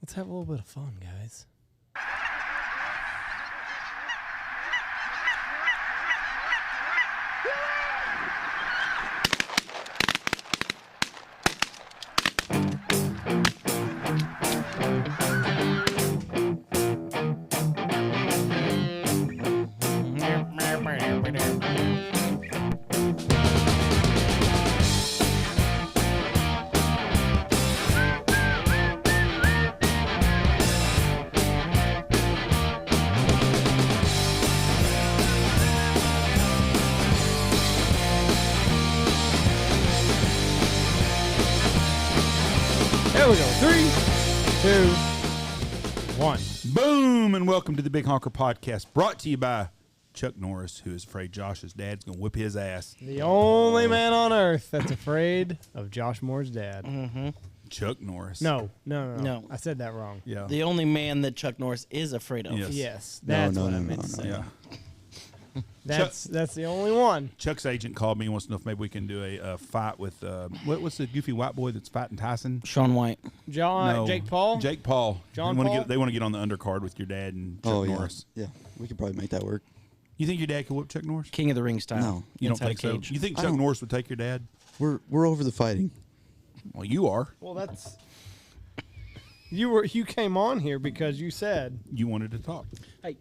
Let's have a little bit of fun, guys. There we go. 3, 2, 1. Boom, and welcome to the Big Honker Podcast, brought to you by Chuck Norris, who is afraid Josh's dad's going to whip his ass. The only man on earth that's afraid of Josh Moore's dad. Mm-hmm. Chuck Norris. No. No. I said that wrong. Yeah. The only man that Chuck Norris is afraid of. Yes, that's what I meant to say. Yeah. That's the only one. Chuck's agent called me and wants to know if maybe we can do a fight with, what's the goofy white boy that's fighting Tyson? Shaun White. Jake Paul? Jake Paul. John they Paul? They want to get on the undercard with your dad and Chuck Norris. Yeah, we could probably make that work. You think your dad could whip Chuck Norris? King of the Ring style. No. You don't Inside think a so? cage. You think I Chuck don't- Norris would take your dad? We're over the fighting. Well, you are. Well, that's... You came on here because you said You wanted to talk. Hey.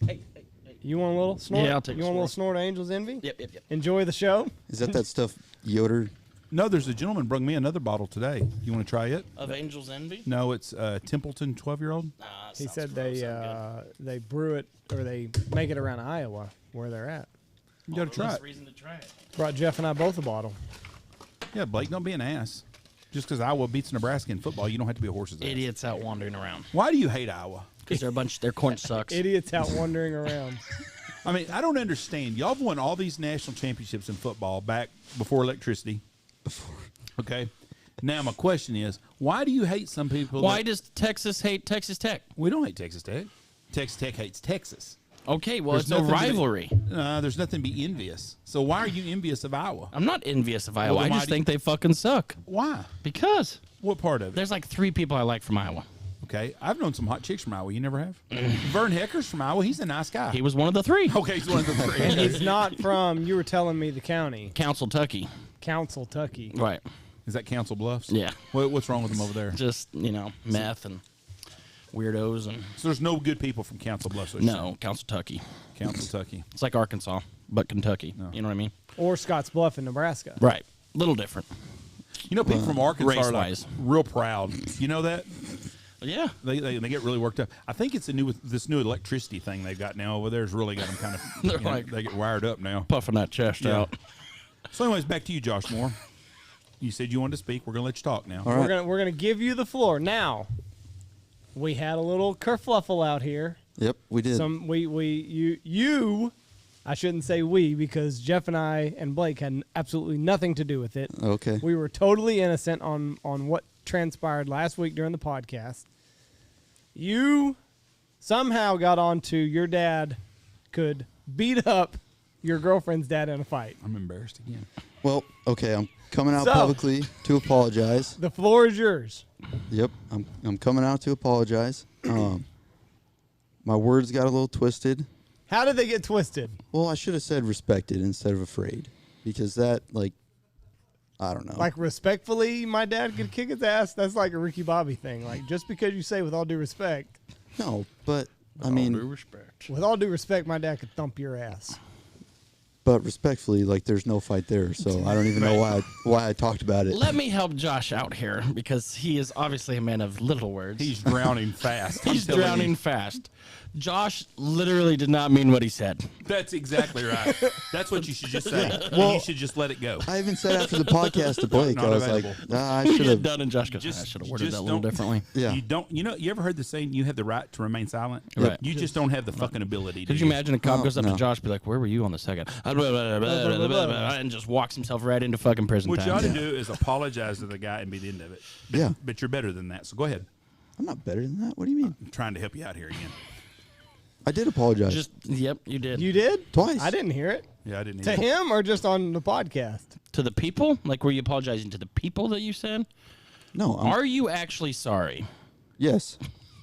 you want a little snort. Yeah, I'll take a You want a little snort. snort of Angel's Envy? Yep. Enjoy the show. Is that stuff Yoder? No, there's a gentleman brought me another bottle today. You want to try it? Of Angel's Envy? No, it's Templeton 12-year-old. He said they brew it or they make it around Iowa where they're at. You got to try it. Reason to try it. Brought Jeff and I both a bottle. Yeah, Blake, don't be an ass. Just because Iowa beats Nebraska in football, you don't have to be a horse's ass. Idiots out wandering around. Why do you hate Iowa? Because their corn sucks. Idiots out wandering around. I mean, I don't understand. Y'all have won all these national championships in football back before electricity. Okay. Now, my question is, why do you hate some people? Why does Texas hate Texas Tech? We don't hate Texas Tech. Texas Tech hates Texas. Okay, well, There's it's no nothing to be- rivalry. There's nothing to be envious. So why are you envious of Iowa? I'm not envious of Iowa. Well, then I why just do you- think they fucking suck. Why? Because What part of it? there's like 3 people I like from Iowa. Okay. I've known some hot chicks from Iowa. You never have? Vern Hecker's from Iowa. He's a nice guy. He was one of the 3. Okay, he's one of the 3. And he's not from, you were telling me, the county. Council Tucky. Council, Tucky. Right. Is that Council Bluffs? Yeah. What's wrong with them over there? Just, meth and weirdos and... So there's no good people from Council Bluffs. No, Council Tucky. Council Tucky. It's like Arkansas, but Kentucky. No. You know what I mean? Or Scotts Bluff in Nebraska. Right. Little different. You know, people from Arkansas are like race-wise. real proud. You know that? Yeah. They get really worked up. I think it's this new electricity thing they've got now over there has really got them kind of. They're like- they get wired up now. Puffing that chest Yeah. out. So, anyways, back to you, Josh Moore. You said you wanted to speak. We're gonna let you talk now. All right. We're gonna give you the floor. Now, we had a little kerfluffle out here. Yep, we did. You I shouldn't say we because Jeff and I and Blake had absolutely nothing to do with it. Okay. We were totally innocent on what transpired last week during the podcast. You somehow got onto your dad could beat up your girlfriend's dad in a fight. I'm embarrassed again. Well, okay, I'm coming out So- publicly to apologize. The floor is yours. Yep, I'm coming out to apologize. My words got a little twisted. How did they get twisted? Well, I should have said respected instead of afraid, because that, I don't know. Like, respectfully, my dad could kick his ass. That's like a Ricky Bobby thing. Like, just because you say with all due respect, No, but I mean, respect. with all due respect, my dad could thump your ass. but respectfully, there's no fight there. So I don't even know why I talked about it. Let me help Josh out here because he is obviously a man of little words. He's drowning fast. I'm He's telling you. drowning fast. Josh literally did not mean what he said. That's exactly right. That's what you should just say. Well- you should just let it go. I even said after the podcast to Blake, Not I was like, available. I You should get have. done and Josh goes, Just- I should have worded just that a little don't- differently. Yeah. You ever heard the saying, you have the right to remain silent? Right. You just don't have the fucking ability to. Could you imagine a cop Oh, goes up to no. Josh and be like, where were you on the second? And just walks himself right into fucking prison What you ought time. to do is apologize to the guy and be the end of it. Yeah. But you're better than that. So go ahead. I'm not better than that. What do you mean? I'm trying to help you out here again. I did apologize. Yep, you did. You did? Twice. I didn't hear it. Yeah, I didn't. To either. him or just on the podcast? To the people? Like, were you apologizing to the people that you said? no. Are you actually sorry? Yes.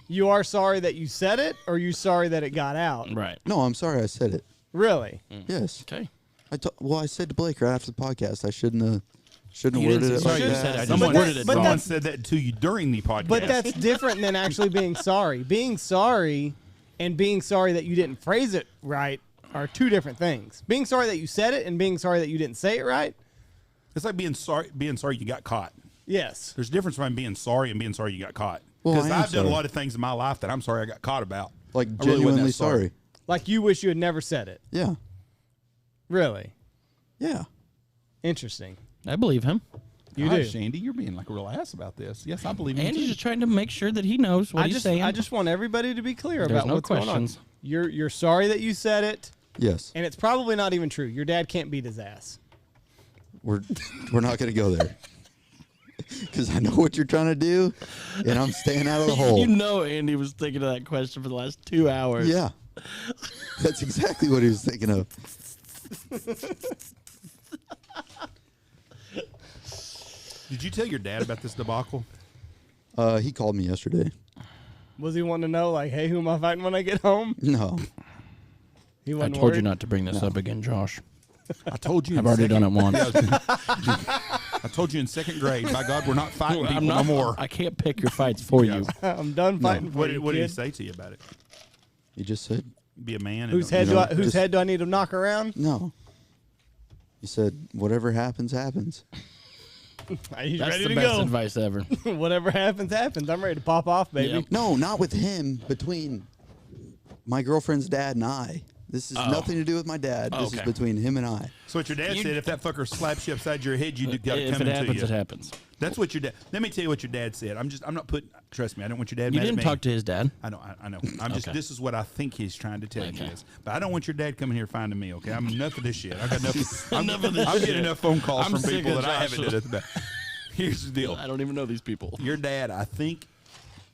You are sorry that you said it, or you sorry that it got out? Right. No, I'm sorry I said it. Really? Yes. Okay. I said to Blake right after the podcast, I shouldn't have You worded didn't it say like sorry. You that. said I just Someone, worded it but wrong. someone said that to you during the podcast. But that's different than actually being sorry. Being sorry and being sorry that you didn't phrase it right are two different things. Being sorry that you said it and being sorry that you didn't say it right. it's like being sorry you got caught. Yes. There's a difference between being sorry and being sorry you got caught. Well, Because I am I've done a sorry. lot of things in my life that I'm sorry I got caught about. Like I really wasn't genuinely that sorry. Like you wish you had never said it. Yeah. Really? Yeah. Interesting. I believe him. You Gosh, do. Andy, you're being like a real ass about this. Yes, I believe you. Andy's too. just trying to make sure that he knows what he's saying. I just want everybody to be clear There's about no what's going questions. on. You're sorry that you said it, Yes. and it's probably not even true. Your dad can't beat his ass. We're not going to go there. Because I know what you're trying to do, and I'm staying out of the hole. You know Andy was thinking of that question for the last 2 hours. Yeah. That's exactly what he was thinking of. Did you tell your dad about this debacle? He called me yesterday. Was he wanting to know, like, hey, who am I fighting when I get home? No. He I wasn't told you worried? not to bring this up again, Josh. I told you. I've already done it once. I told you in second grade. By God, we're not fighting people no more. I can't pick your fights for you. I'm done fighting for What, you, what did he kid. say to you about it? He just said, Be a man. And Whose don't- head You know, whose just- head do I need to knock around? no. He said, whatever happens, happens. He's That's ready the to best go. advice ever. Whatever happens, happens. I'm ready to pop off, baby. Yep. No, not with him. Between my girlfriend's dad and I. This has nothing to do with my dad. This is Okay. between him and I. So what your dad said, if that fucker slaps you upside your head, you got to If come it into happens, you. it happens. That's what your dad. Let me tell you what your dad said. I'm not putting. Trust me, I don't want your dad. You mad didn't at me. talk to his dad. I know. I know. I'm just. Okay. This is what I think he's trying to tell you Okay. is. But I don't want your dad coming here finding me. Okay, I'm enough of this shit. I got enough. I'm shit. getting enough phone calls I'm from sick people of that I Josh. haven't done it about. Here's the deal. I don't even know these people. Your dad, I think,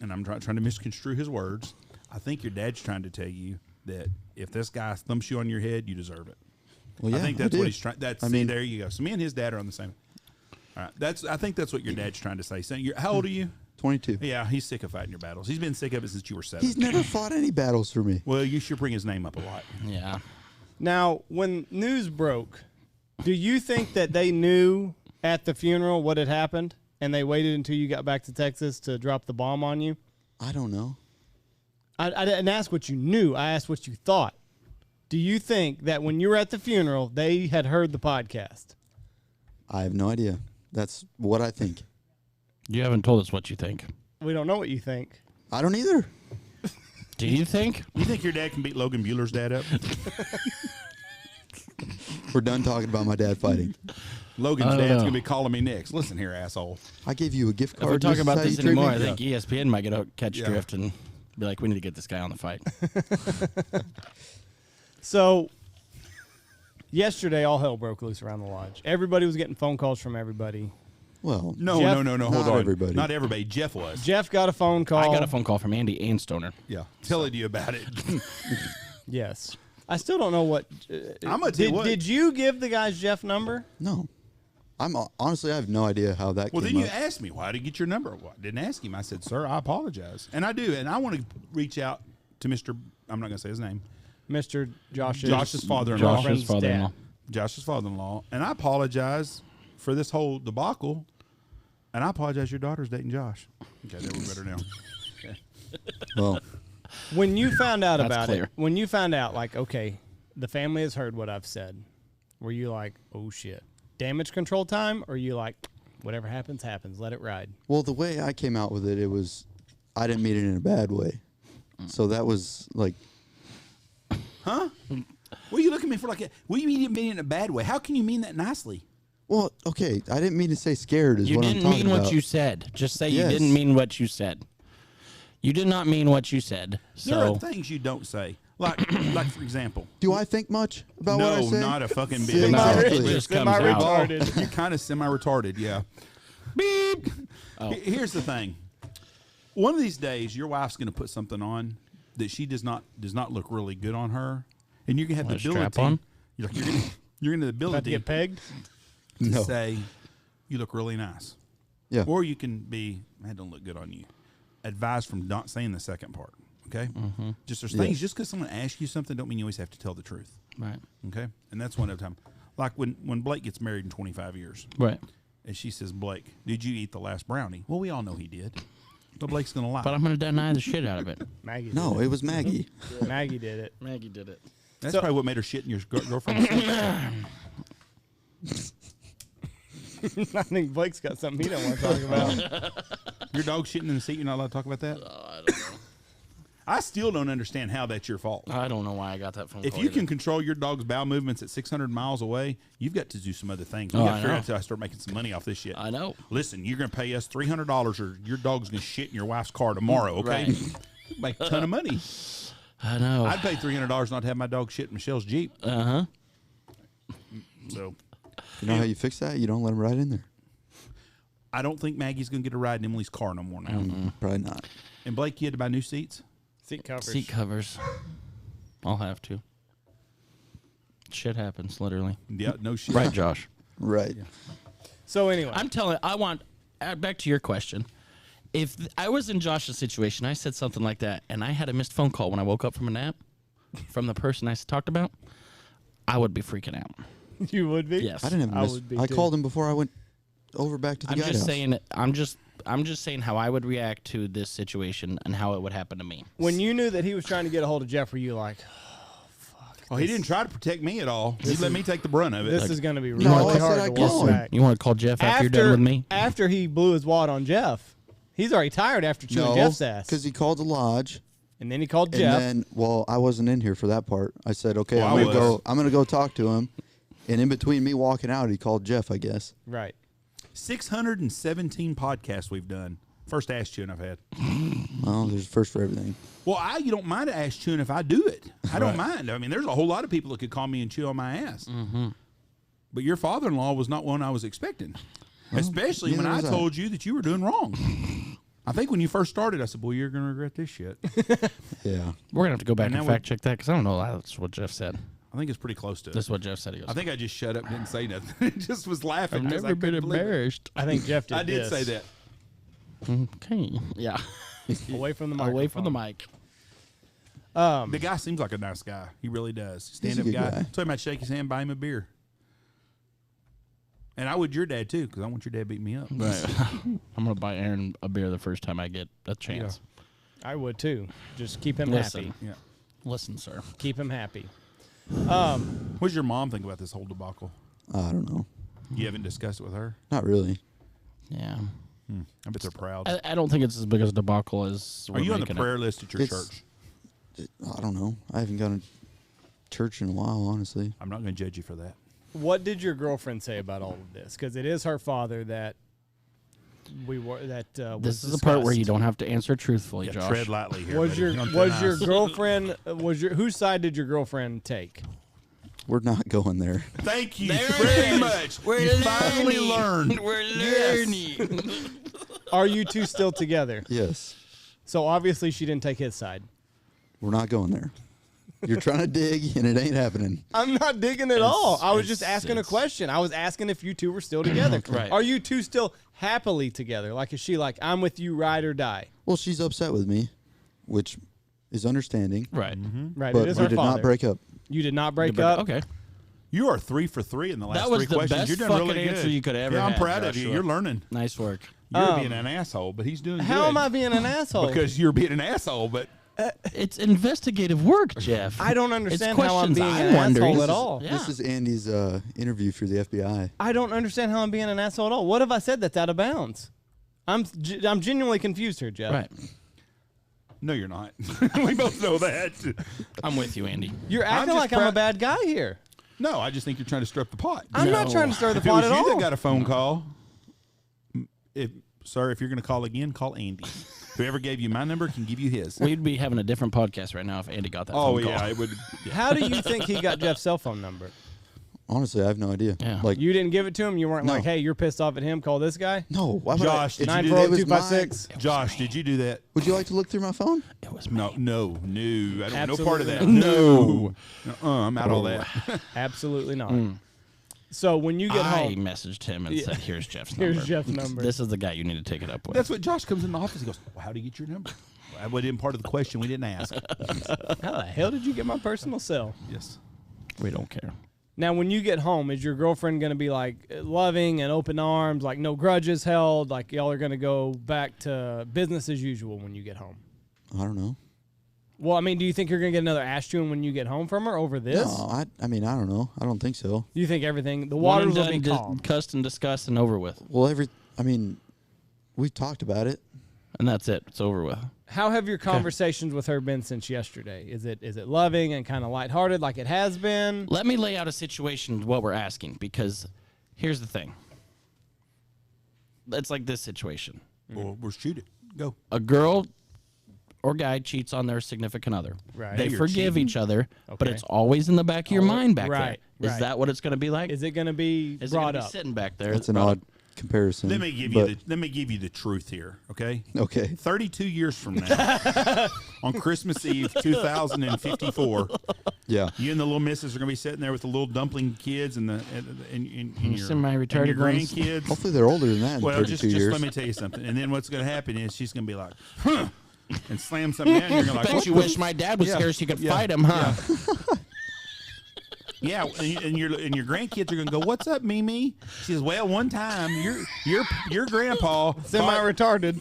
and I'm trying to misconstrue his words. I think your dad's trying to tell you that if this guy thumps you on your head, you deserve it. Well, yeah, I think that's did. what he's trying. That's. I See, mean- there you go. So me and his dad are on the same. All right. I think that's what your dad's trying to say. Saying, how old are you? 22. Yeah, he's sick of fighting your battles. He's been sick of it since you were 7. He's never fought any battles for me. Well, you should bring his name up a lot. Yeah. Now, when news broke, do you think that they knew at the funeral what had happened, and they waited until you got back to Texas to drop the bomb on you? I don't know. I didn't ask what you knew. I asked what you thought. Do you think that when you were at the funeral, they had heard the podcast? I have no idea. That's what I think. You haven't told us what you think. We don't know what you think. I don't either. Do you think? You think your dad can beat Logan Bueller's dad up? We're done talking about my dad fighting. Logan's I don't dad's know. gonna be calling me next. Listen here, asshole. I gave you a gift If card. we're talking just about how you this treat anymore, me. I think ESPN might get a catch Yeah. drift and be like, we need to get this guy on the fight. So, yesterday, all hell broke loose around the lodge. Everybody was getting phone calls from everybody. Well, No, Jeff- no. Hold Not on. everybody. Not everybody. Jeff was. Jeff got a phone call. I got a phone call from Andy and Stoner. Yeah. Telling you about it. Yes. I still don't know what. I'm gonna tell you what. Did you give the guy's Jeff number? no. Honestly, I have no idea how that Well, came then you up. asked me, why did you get your number? Well, I didn't ask him. I said, sir, I apologize. And I do. And I want to reach out to Mr. I'm not going to say his name. Mr. Josh's father-in-law. Josh's father-in-law. Josh's father-in-law. And I apologize for this whole debacle. And I apologize your daughter's dating Josh. Okay, there we better now. Well, When you found out That's about clear. it, when you found out, like, okay, the family has heard what I've said, were you like, oh shit, damage control time? Or you like, whatever happens, happens, let it ride? well, the way I came out with it, it was, I didn't mean it in a bad way. So that was like, Huh? What are you looking at me for like that? What do you mean you didn't mean it in a bad way? How can you mean that nicely? well, okay, I didn't mean to say scared is You what I'm didn't talking mean about. what you said. Just say Yes. you didn't mean what you said. You did not mean what you said. There are So things you don't say. Like for example. Do I think much about what I No, say? not a fucking bit. Exactly. it just comes out. Semi-retarded. You're kind of semi-retarded, yeah. Beep. Here's the thing. One of these days, your wife's going to put something on that she does not look really good on her, and you're going to have the A strap ability. on? You're going to have the About to ability get pegged? to No. say, "You look really nice," Yeah. or you can be, "That don't look good on you." advised from not saying the second part. Okay, just there's Yeah. things. Just because someone asks you something, don't mean you always have to tell the truth. Right. Okay, and that's one at a time. Like when Blake gets married in 25 years, Right. and she says, "Blake, did you eat the last brownie?" Well, we all know he did, but Blake's gonna lie. But I'm going to deny the shit out of it. Maggie. No, did it was Maggie. it. Maggie did it. Maggie did it. That's So- probably what made her shit in your girlfriend's seat. I think Blake's got something he don't want to talk about. Your dog shitting in the seat. You're not allowed to talk about that. I don't know. I still don't understand how that's your fault. I don't know why I got that phone If call you either. can control your dog's bowel movements at 600 miles away, you've got to do some other things. We Oh, got to I figure know. out until I start making some money off this shit. I know. Listen, you're going to pay us $300 or your dog's going to shit in your wife's car tomorrow, okay? Right. Make a ton of money. I know. I'd pay $300 not to have my dog shit in Michelle's Jeep. Uh-huh. So You know how you fix that? You don't let him ride in there. I don't think Maggie's going to get a ride in Emily's car no more now. Probably not. And Blake, you had to buy new seats? Seat covers. Seat covers. I'll have to. Shit happens, literally. Yeah, no shit. Right, Josh? Right. So anyway, I'm telling I want, back to your question. If I was in Josh's situation, I said something like that, and I had a missed phone call when I woke up from a nap from the person I talked about, I would be freaking out. you would be. Yes. I didn't have I miss. would be I too. called him before I went over back to the I'm guide just house. saying. I'm just saying how I would react to this situation and how it would happen to me. When you knew that he was trying to get a hold of Jeff, were you like, Well, he didn't try to protect me at all. He let me take the brunt of it. this is going to be No, really I said hard I to called walk him. back? You want to call Jeff after you're done with me? After he blew his wad on Jeff, he's already tired after chewing Jeff's ass. because he called the lodge, And then he called and Jeff. then I wasn't in here for that part. I said, okay, Well, I'm gonna go talk to him, and in between me walking out, he called Jeff, I guess. Right. 617 podcasts we've done. First ass chewing I've had. Well, there's a first for everything. Well, you don't mind ass chewing if I do it. I don't mind. I mean, there's a whole lot of people that could call me and chew on my ass. Mm-hmm. But your father-in-law was not one I was expecting, especially when neither I was I. told you that you were doing wrong. I think when you first started, I said, "Boy, you're going to regret this shit." Yeah. We're gonna have to go back And and now fact check that because I don't know. That's what Jeff said. I think it's pretty close to it. This is what Jeff said. He goes, I think I just shut up and didn't say nothing. It just was laughing. I've 'cause I never been couldn't believe it. embarrassed. I think Jeff did I did this. say that. Okay. Yeah. Away from the microphone. Away from the mic. The guy seems like a nice guy. He really does. Stand-up good guy. guy. So I might shake his hand, buy him a beer. And I would your dad, too, because I want your dad to beat me up. Right. I'm gonna buy Aaron a beer the first time I get a chance. I would too. Just keep him Listen. happy. Yeah. Listen, sir. Keep him happy. What does your mom think about this whole debacle? I don't know. You haven't discussed it with her? Not really. Yeah. I bet they're proud. I don't think it's as big as a debacle as. Are we're you on the making it. prayer list at your It's- church? I don't know. I haven't gone to church in a while, honestly. I'm not going to judge you for that. What did your girlfriend say about all of this? Because it is her father that This is the part where you don't have to answer truthfully, Yeah, Josh. tread lightly here. Was buddy. your Don't was be your nice. girlfriend whose side did your girlfriend take? We're not going there. Thank you There it very is. much. We're you finally learned. We're learning. Are you two still together? Yes. So obviously she didn't take his side. We're not going there. You're trying to dig, and it ain't happening. I'm not digging at all. I was just it's- asking a it's- question. I was asking if you two were still together. Right. Are you two still happily together? Like, is she like, I'm with you, ride or die? Well, she's upset with me, which is understanding. Right. Right. But it is we her did father. not break up. You did not break up. Okay. You are 3 for 3 in the last That was three the questions. best You're doing really fucking good. answer you could ever Yeah, I'm have, proud of you. Joshua. You're learning. Nice work. You're being an asshole, but he's doing How good. am I being an asshole? Because you're being an asshole, but It's investigative work, Jeff. I don't understand how I'm questions being I'm an wondering. asshole at all. Yeah. This is Andy's interview for the FBI. I don't understand how I'm being an asshole at all. What have I said that's out of bounds? I'm genuinely confused here, Jeff. Right. no, you're not. We both know that. I'm with you, Andy. You're acting just like I'm a proud- bad guy here. No, I just think you're trying to stir up the pot. I'm not No. trying to stir the If it pot was at you all. that got a phone call, sir, if you're going to call again, call Andy. Whoever gave you my number can give you his. We'd be having a different podcast right now if Andy got that Oh phone call. yeah, it would. Yeah. How do you think he got Jeff's cell phone number? Honestly, I have no idea. Yeah. Like, You didn't give it to him? You weren't No. like, hey, you're pissed off at him, call this guy? no. Why would Josh, did I, you do that? it was 948-256. mine. Josh, did you do that? Would you like to look through my phone? It was me. No. I don't want no part of that. Absolutely No. I'm out all that. Absolutely not. So when you get I home, messaged him and said, "Here's Jeff's number. here's Jeff's number. This is the guy you need to take it up with." That's what Josh comes in the office. He goes, well, how do you get your number? Well, that wasn't part of the question. We didn't ask. How the hell did you get my personal cell? Yes. We don't care. Now, when you get home, is your girlfriend going to be like loving and open arms, like no grudges held, like y'all are going to go back to business as usual when you get home? I don't know. Well, I mean, do you think you're going to get another ass chewing when you get home from her over this? No, I mean, I don't know. I don't think so. Do you think the One waters and will done, be calm? cussed and discussed and over with, Well, I mean, we've talked about it. and that's it. It's over with. How have your conversations with her been since yesterday? Is it loving and kind of lighthearted like it has been? Let me lay out a situation, what we're asking, because here's the thing. It's like this situation. Well, we'll shoot it. Go. A girl or guy cheats on their significant other. Right. They You're forgive cheating? each other, but Okay. it's always in the back of your mind back right, there. Is right. that what it's going to be like? Is it going to be Is it brought going to be up? sitting back there? That's an odd comparison. Let me give you the truth here, okay? Okay. 32 years from now, on Christmas Eve 2054, Yeah. you and the little missus are going to be sitting there with the little dumpling kids and your semi-retarded ones. grandkids. Hopefully they're older than that in Well, 32 just years. let me tell you something. And then what's going to happen is she's going to be like, huh, and slam something down. And you're going to Bet like, you wish my dad was Yeah. here so you could Yeah. fight him, huh? yeah, and your grandkids are going to go, what's up, Mimi? She says, well, one time your grandpa Semi-retarded.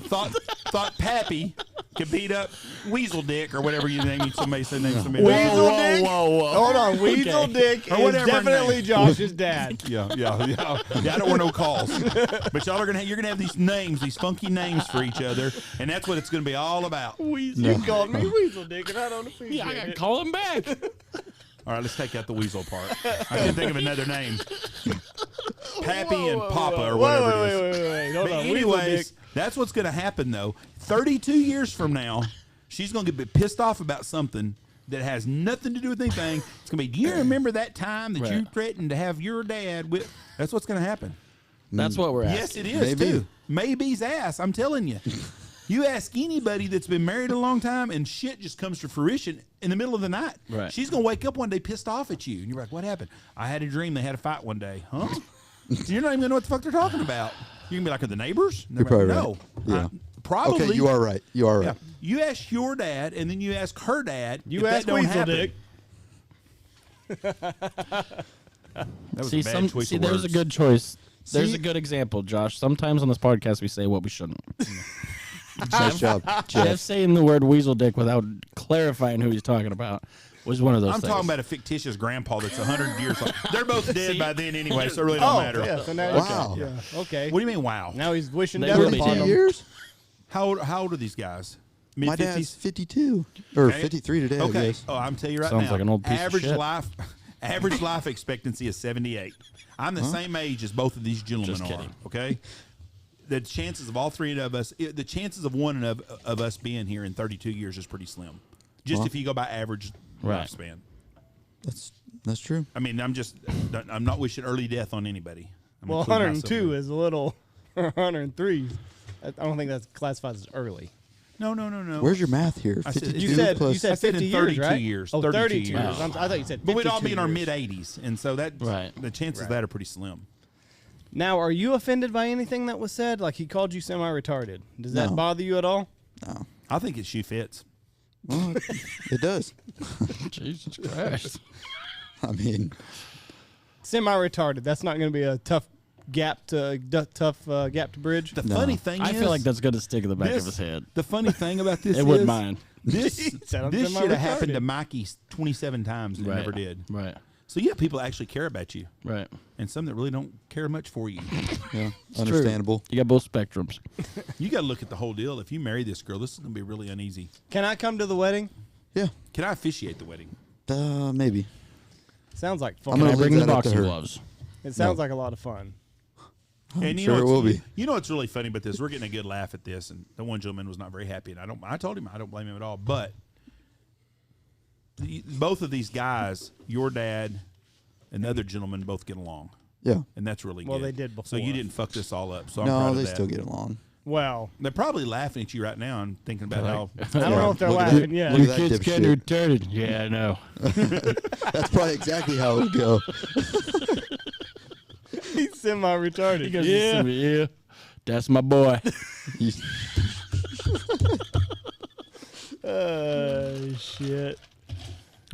thought Pappy could beat up Weasel Dick or whatever you name somebody said name somebody. Weasel Dick? whoa. Hold on, Weasel Okay. Dick Or is whatever definitely name. Josh's dad. Yeah. I don't want no calls. But you're gonna have these names, these funky names for each other, and that's what it's gonna be all about. You called me Weasel Dick, and I don't appreciate Yeah, I got to it. call him back. All right, let's take out the Weasel part. I can think of another name. Pappy and Poppe or whatever it is. Wait. Hold But on. Weasel Dick. anyways, that's what's going to happen, though. 32 years from now, she's going to get pissed off about something that has nothing to do with anything. It's going to be, do you remember that time that you Right. threatened to have your dad with? That's what's going to happen. That's what we're asking. Yes, it is, Maybe. too. Maybe's ass, I'm telling you. You ask anybody that's been married a long time and shit just comes to fruition in the middle of the night. Right. She's going to wake up one day pissed off at you. And you're like, what happened? I had a dream they had a fight one day. Huh? You're not even going to know what the fuck they're talking about. You're going to be like, are the neighbors? And they're You're like, probably no. right. Yeah. Probably. Okay, you are right. You are right. Yeah. You ask your dad, and then you ask her dad. You if that ask don't Weasel happen. Dick. That was See, a bad choice of there's a words. good choice. There's See? a good example, Josh. Sometimes on this podcast we say what we shouldn't. Nice job, Jeff Jeff. saying the word weasel dick without clarifying who he's talking about was one of those I'm things. talking about a fictitious grandpa that's 100 years old. They're both dead by then anyway, so it really don't matter. Yeah, so now Wow. Yeah. Okay. What do you mean, wow? Now he's wishing They death will be upon dead. him. Years? How old are these guys? My dad's Mid-50s? 52 or Okay. 53 today. I Okay. guess. Oh, I'm telling you right Sounds now. like an old piece of average shit. average life expectancy is 78. I'm the same age as both of these gentlemen Just are. kidding. Okay. The chances of all three of us, the chances of one of us being here in 32 years is pretty slim. Just Well. if you go by average Right. lifespan. That's true. I mean, I'm not wishing early death on anybody. I'm Well, including myself 102 in- is a little. 103. I don't think that's classified as early. No. Where's your math here? I said- 52 You said plus. you said I said in 50 years, 32 right? years, Oh, 32 32 years. years. I thought you said 52 But we'd all be in our years. mid-80s, and so that Right. the chances of that are pretty slim. Now, are you offended by anything that was said? Like he called you semi-retarded. Does that No. bother you at all? No. I think she fits. Well, it does. Jesus Christ. I mean, Semi-retarded. That's not going to be a tough gap to bridge. The No. funny thing I is, feel like that's going to stick in the back this- of his head. The funny thing about this It is wouldn't mind. this said I'm this should have happened semi-retarded. to Mikey 27 times and it never did. Right. So you have people that actually care about you, Right. and some that really don't care much for you. yeah, True. understandable. You got both spectrums. You got to look at the whole deal. If you marry this girl, this is going to be really uneasy. Can I come to the wedding? Yeah, Can I officiate the wedding? maybe. Sounds like fun. I'm Can gonna I bring leave the that up to boxing her. gloves? It sounds No. like a lot of fun. And you sure know it what's- will be. You know what's really funny about this? We're getting a good laugh at this, and the one gentleman was not very happy. And I told him I don't blame him at all. But both of these guys, your dad and the other gentleman, both get along, Yeah. and that's really Well, good. they did So you before. didn't fuck this all up. So I'm No, proud of they that. still get along. Well, They're probably laughing at you right now and thinking about how. I don't know if they're Look at laughing that. yet. Look at that dipshit. retarded. Yeah, I know. That's probably exactly how it would go. Semi-retarded. He goes, yeah, that's my boy. Shit.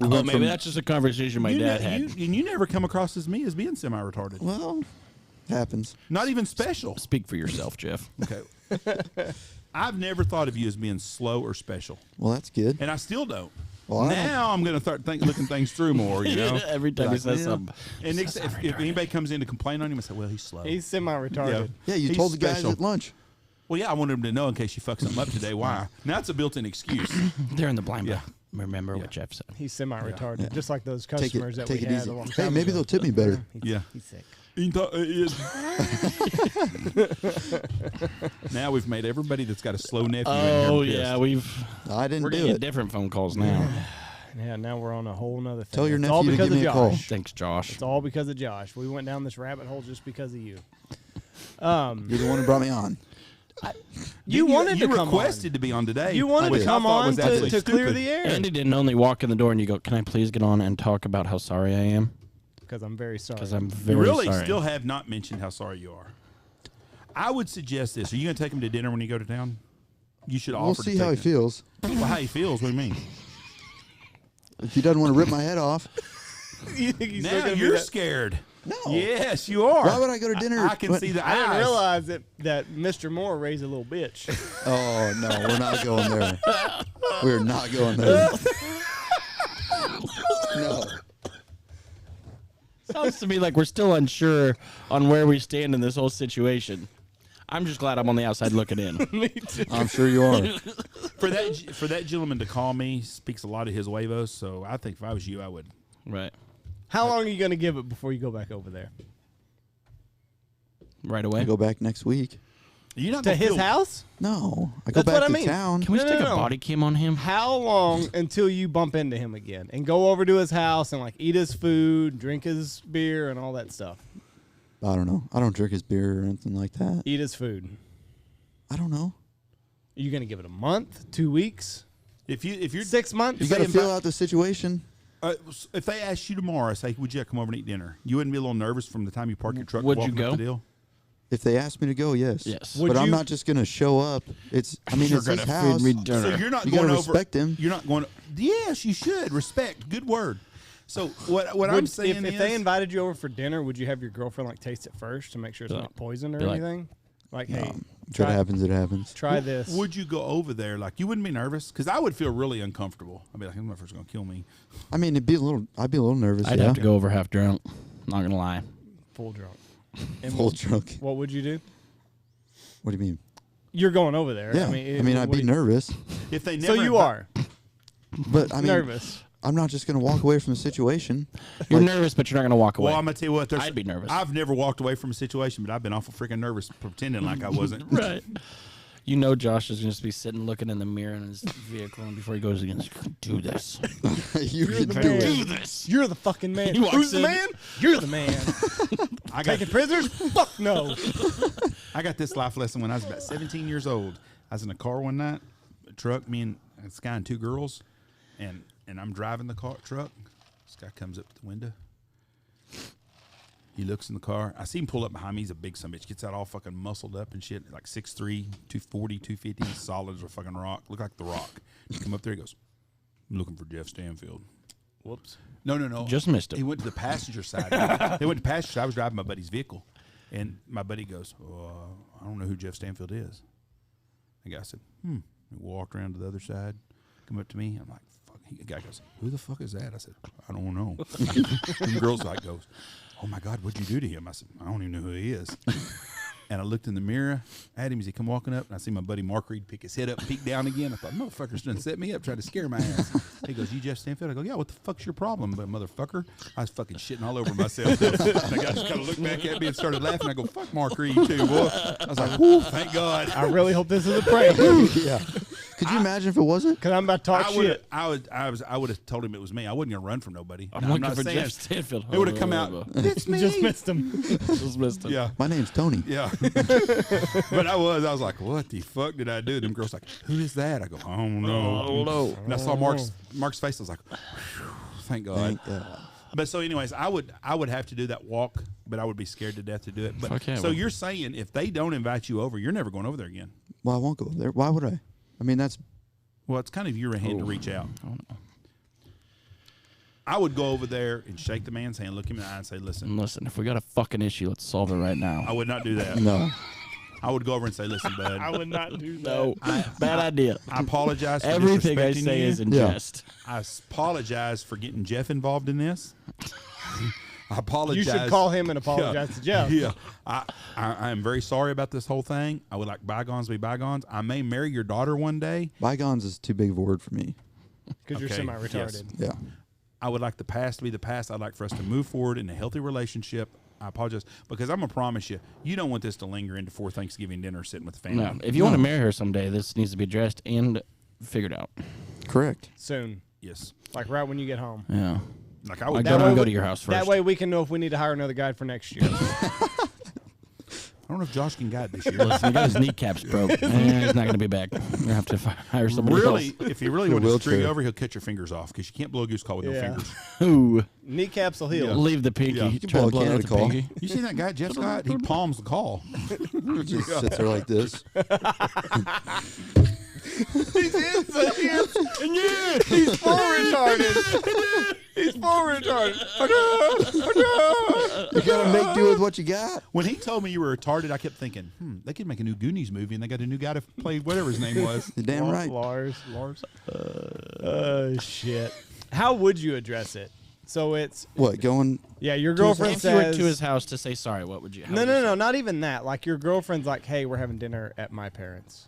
Oh, maybe that's just a conversation my dad had. You never come across as me as being semi-retarded. Well, happens. Not even special. Speak for yourself, Jeff. Okay. I've never thought of you as being slow or special, Well, that's good. and I still don't. Well, I don't- Now I'm going to start looking things through more. You know, Every time he says something. And if anybody comes in to complain on him, I say, "Well, he's slow." He's semi-retarded. Yeah, you He's told the guys special. at lunch. Well, yeah, I wanted him to know in case you fuck something up today. Why? Now it's a built-in excuse. They're in the blind. Yeah. Remember what Jeff said. He's semi-retarded, Yeah. just like those Take customers it that we had easy. a long Hey, time maybe ago. they'll tip me better. Yeah. He's sick. Now we've made everybody that's got a slow nephew. Oh, in here yeah. pissed. I didn't We're do going to get it. different phone calls now. Yeah, now we're on a whole nother thing. Tell your It's all nephew to because give me of a call. Josh. Thanks, Josh. It's all because of Josh. We went down this rabbit hole just because of you. You're the one who brought me on. You wanted you to come requested to be on today. You wanted which to I come thought on was to absolutely clear stupid. the air. Andy didn't only walk in the door and you go, can I please get on and talk about how sorry I am? Because I'm very sorry. Because I'm You very really sorry. still have not mentioned how sorry you are. I would suggest this. Are you going to take him to dinner when you go to town? You should offer We'll to see take how he him. feels. Well, how he feels? What do you mean? If he doesn't want to rip my head off, You think he's still Now gonna be you're that- scared. no. Yes, you are. Why would I go to dinner? I can when- see the I didn't eyes. realize that Mr. Moore raised a little bitch. Oh no, we're not going there. We're not going there. No. Sounds to me like we're still unsure on where we stand in this whole situation. I'm just glad I'm on the outside looking in. Me too. I'm sure you are. For that gentleman to call me speaks a lot of his huevos. So I think if I was you, I would. Right. How long are you going to give it before you go back over there? Right I away. go back next week. You're not To gonna his feel- house? No, I go That's back what I to mean. town. Can we No, stick no, a no. body cam on him? How long until you bump into him again and go over to his house and like eat his food, drink his beer, and all that stuff? I don't know. I don't drink his beer or anything like that. Eat his food. I don't know. Are you going to give it a month, 2 weeks, If you're 6 months? You got to feel out the situation. if they asked you tomorrow, say, would you come over and eat dinner? You wouldn't be a little nervous from the time you park your truck. Would you walking up go? the deal? If they ask me to go, yes. Yes. Would But I'm you- not just gonna show up. It's. I mean, You're it's his gonna house. feed me dinner. So you're not You going gotta over. respect him. You're not going. Yes, you should respect. Good word. So what Would- I'm saying if is, they invited you over for dinner, would you have your girlfriend like taste it first to make sure it's Be not like- poison or be like- anything? Like, hey, If it happens, it happens. try this. would you go over there? Like you wouldn't be nervous because I would feel really uncomfortable. I'd be like, "I'm first going to kill me." I mean, I'd be a little nervous. I'd yeah. have to go over half drunk. Not going to lie. Full drunk. And full what, drunk. what would you do? What do you mean? You're going over there. Yeah. I mean, I'd what be do you- nervous, If they So never you invi- are but I mean, nervous. I'm not just gonna walk away from the situation. You're nervous, but you're not going to walk away. Well, I'm gonna tell you what. I'd be nervous. I've never walked away from a situation, but I've been awful freaking nervous, pretending like I wasn't. Right. You know Josh is going to be sitting looking in the mirror in his vehicle, and before he goes again, he's going to do this. You You're can the do man. it. Do this. You're the fucking man. He walks Who's the in. man? You're the man. I got Taking prisoners? Fuck no. I got this life lesson when I was about 17 years old. I was in a car one night, a truck, me and this guy and two girls, and I'm driving the truck. This guy comes up to the window. He looks in the car. I see him pull up behind me. He's a big son of a bitch. Gets out all fucking muscled up and shit. Like 6'3", 240, 250. He's solid as a fucking rock. Look like the Rock. He come up there. He goes, "I'm looking for Jeff Stanfield." Whoops. No. Just missed him. He went to the passenger side. They went to passenger side. I was driving my buddy's vehicle. And my buddy goes, I don't know who Jeff Stanfield is. The guy said, He walked around to the other side, come up to me. I'm like, fuck. The guy goes, who the fuck is that? I said, I don't know. And the girl's like goes, oh my God, what'd you do to him? I said, I don't even know who he is. And I looked in the mirror at him as he come walking up, and I see my buddy Mark Reed pick his head up and peek down again. I thought, motherfucker's done set me up, trying to scare my ass. He goes, you Jeff Stanfield? I go, yeah, what the fuck's your problem, but motherfucker? I was fucking shitting all over myself. And the guy just kind of looked back at me and started laughing. I go, fuck Mark Reed too, boy. I was like, whoo, thank God. I really hope this is a prank. Yeah. Could you imagine if it wasn't? Because I'm about to talk shit. I would have told him it was me. I wasn't gonna run from nobody. I'm Now, looking not for saying Jeff Stanfield. it would have come out. It's me. Just missed him. Just missed him. Yeah. My name's Tony. Yeah. But I was like, what the fuck did I do? Them girls like, who is that? I go, I don't know. Oh, no. And I saw Mark's face. I was like, thank God. Thank God. But so anyways, I would have to do that walk but I would be scared to death to do it. But Fuck yeah, so well. you're saying if they don't invite you over, you're never going over there again? Well, I won't go there. Why would I? I mean, that's Well, it's kind of your hand to reach out. I don't know. I would go over there and shake the man's hand, look him in the eye, and say, And "Listen." listen, if we got a fucking issue, let's solve it right now. I would not do that. no. I would go over and say, "Listen, bud. I would not do that. No, bad idea. I apologize for Everything I disrespecting say you. is in Yeah. jest. I apologize for getting Jeff involved in this. I apologize. You should call him and apologize to Jeff. Yeah, I am very sorry about this whole thing. I would like bygones be bygones. I may marry your daughter one day. Bygones is too big of a word for me. Because you're Okay, semi-retarded. yes. Yeah. I would like the past to be the past. I'd like for us to move forward in a healthy relationship. I apologize because I'm gonna promise you, you don't want this to linger into 4 Thanksgiving dinner sitting with the family. No, if you want to marry her someday, this needs to be addressed and figured out. Correct. Soon. Yes, Like right when you get home. Yeah. like I I would. gotta way go we- to your house first. That way we can know if we need to hire another guide for next year. I don't know if Josh can guide this year. Listen, he got his kneecaps broke. He's not going to be back. You're going to have to hire somebody Really, else. if you really Your want to screw you wheelchair. over, he'll cut your fingers off because you can't blow a goose call with no Yeah. fingers. Ooh. Kneecaps will heal. Leave the pinky. Yeah. You can try to blow a blow out Canada the call. pinky. You see that guy Jeff Scott? He palms the call. Just sits there like this. He's full retarded. He's full retarded. You gotta make do with what you got. When he told me you were retarded, I kept thinking, they could make a new Goonies movie, and they got a new guy to play whatever his name was. You're damn right. Lars. Shit. How would you address it? So it's What, going? your girlfriend If you went says to his house to say sorry, what would you? no, not even that. Like your girlfriend's like, hey, we're having dinner at my parents.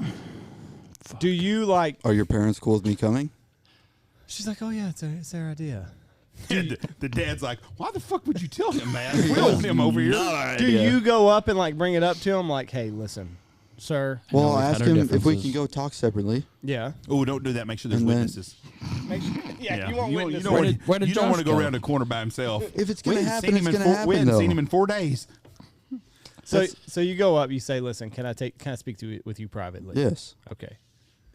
Do you like? Are your parents cool with me coming? She's like, oh yeah, it's their idea. The dad's like, why the fuck would you tell him, man? We don't want him over here. Do you go up and like bring it up to him like, hey, listen, sir? Well, we've I'll had ask our him if we differences. can go talk separately. Yeah. Oh, don't do that. Make sure there's And then- witnesses. You want you witnesses. don't want Where did you don't Josh want to go go? around the corner by himself. If it's We gonna hadn't happen, seen it's him in gonna four- We happen, hadn't seen though. him in 4 days. So you go up, you say, listen, can I speak to with you privately? Yes. Okay.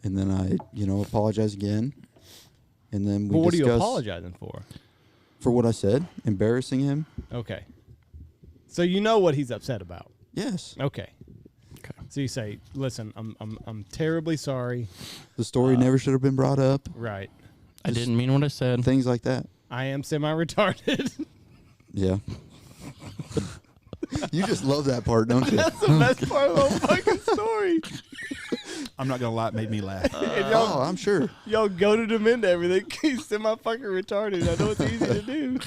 And then I, apologize again. And then we Well, what are discuss you apologizing for? for what I said, embarrassing him. Okay. So you know what he's upset about. Yes. Okay. Okay. So you say, listen, I'm terribly sorry. The story never should have been brought up. Right. I didn't mean what I said. Things like that. I am semi-retarded. Yeah. You just love that part, don't you? That's the best part of the whole fucking story. I'm not gonna lie, it made me laugh. And Oh, I'm sure. y'all goaded him into everything. He's semi-fucking retarded. I know it's easy to do.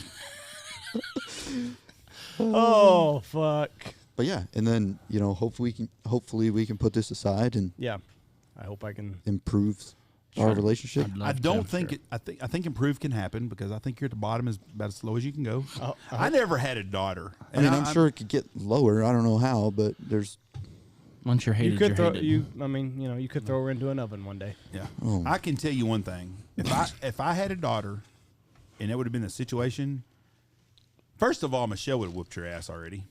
Oh, fuck. But yeah, and then hopefully we can put this aside and Yeah. I hope I can. improve our relationship. I'd love I don't to, think sure. it. I think improve can happen because I think you're at the bottom is about as slow as you can go. Oh, I never had a daughter. I mean, I'm sure it could get lower. I don't know how, but there's. Once you're hated, You could you're throw hated. you could throw her into an oven one day. Yeah, Oh. I can tell you one thing. If I had a daughter, and it would have been a situation. First of all, Michelle would have whooped your ass already.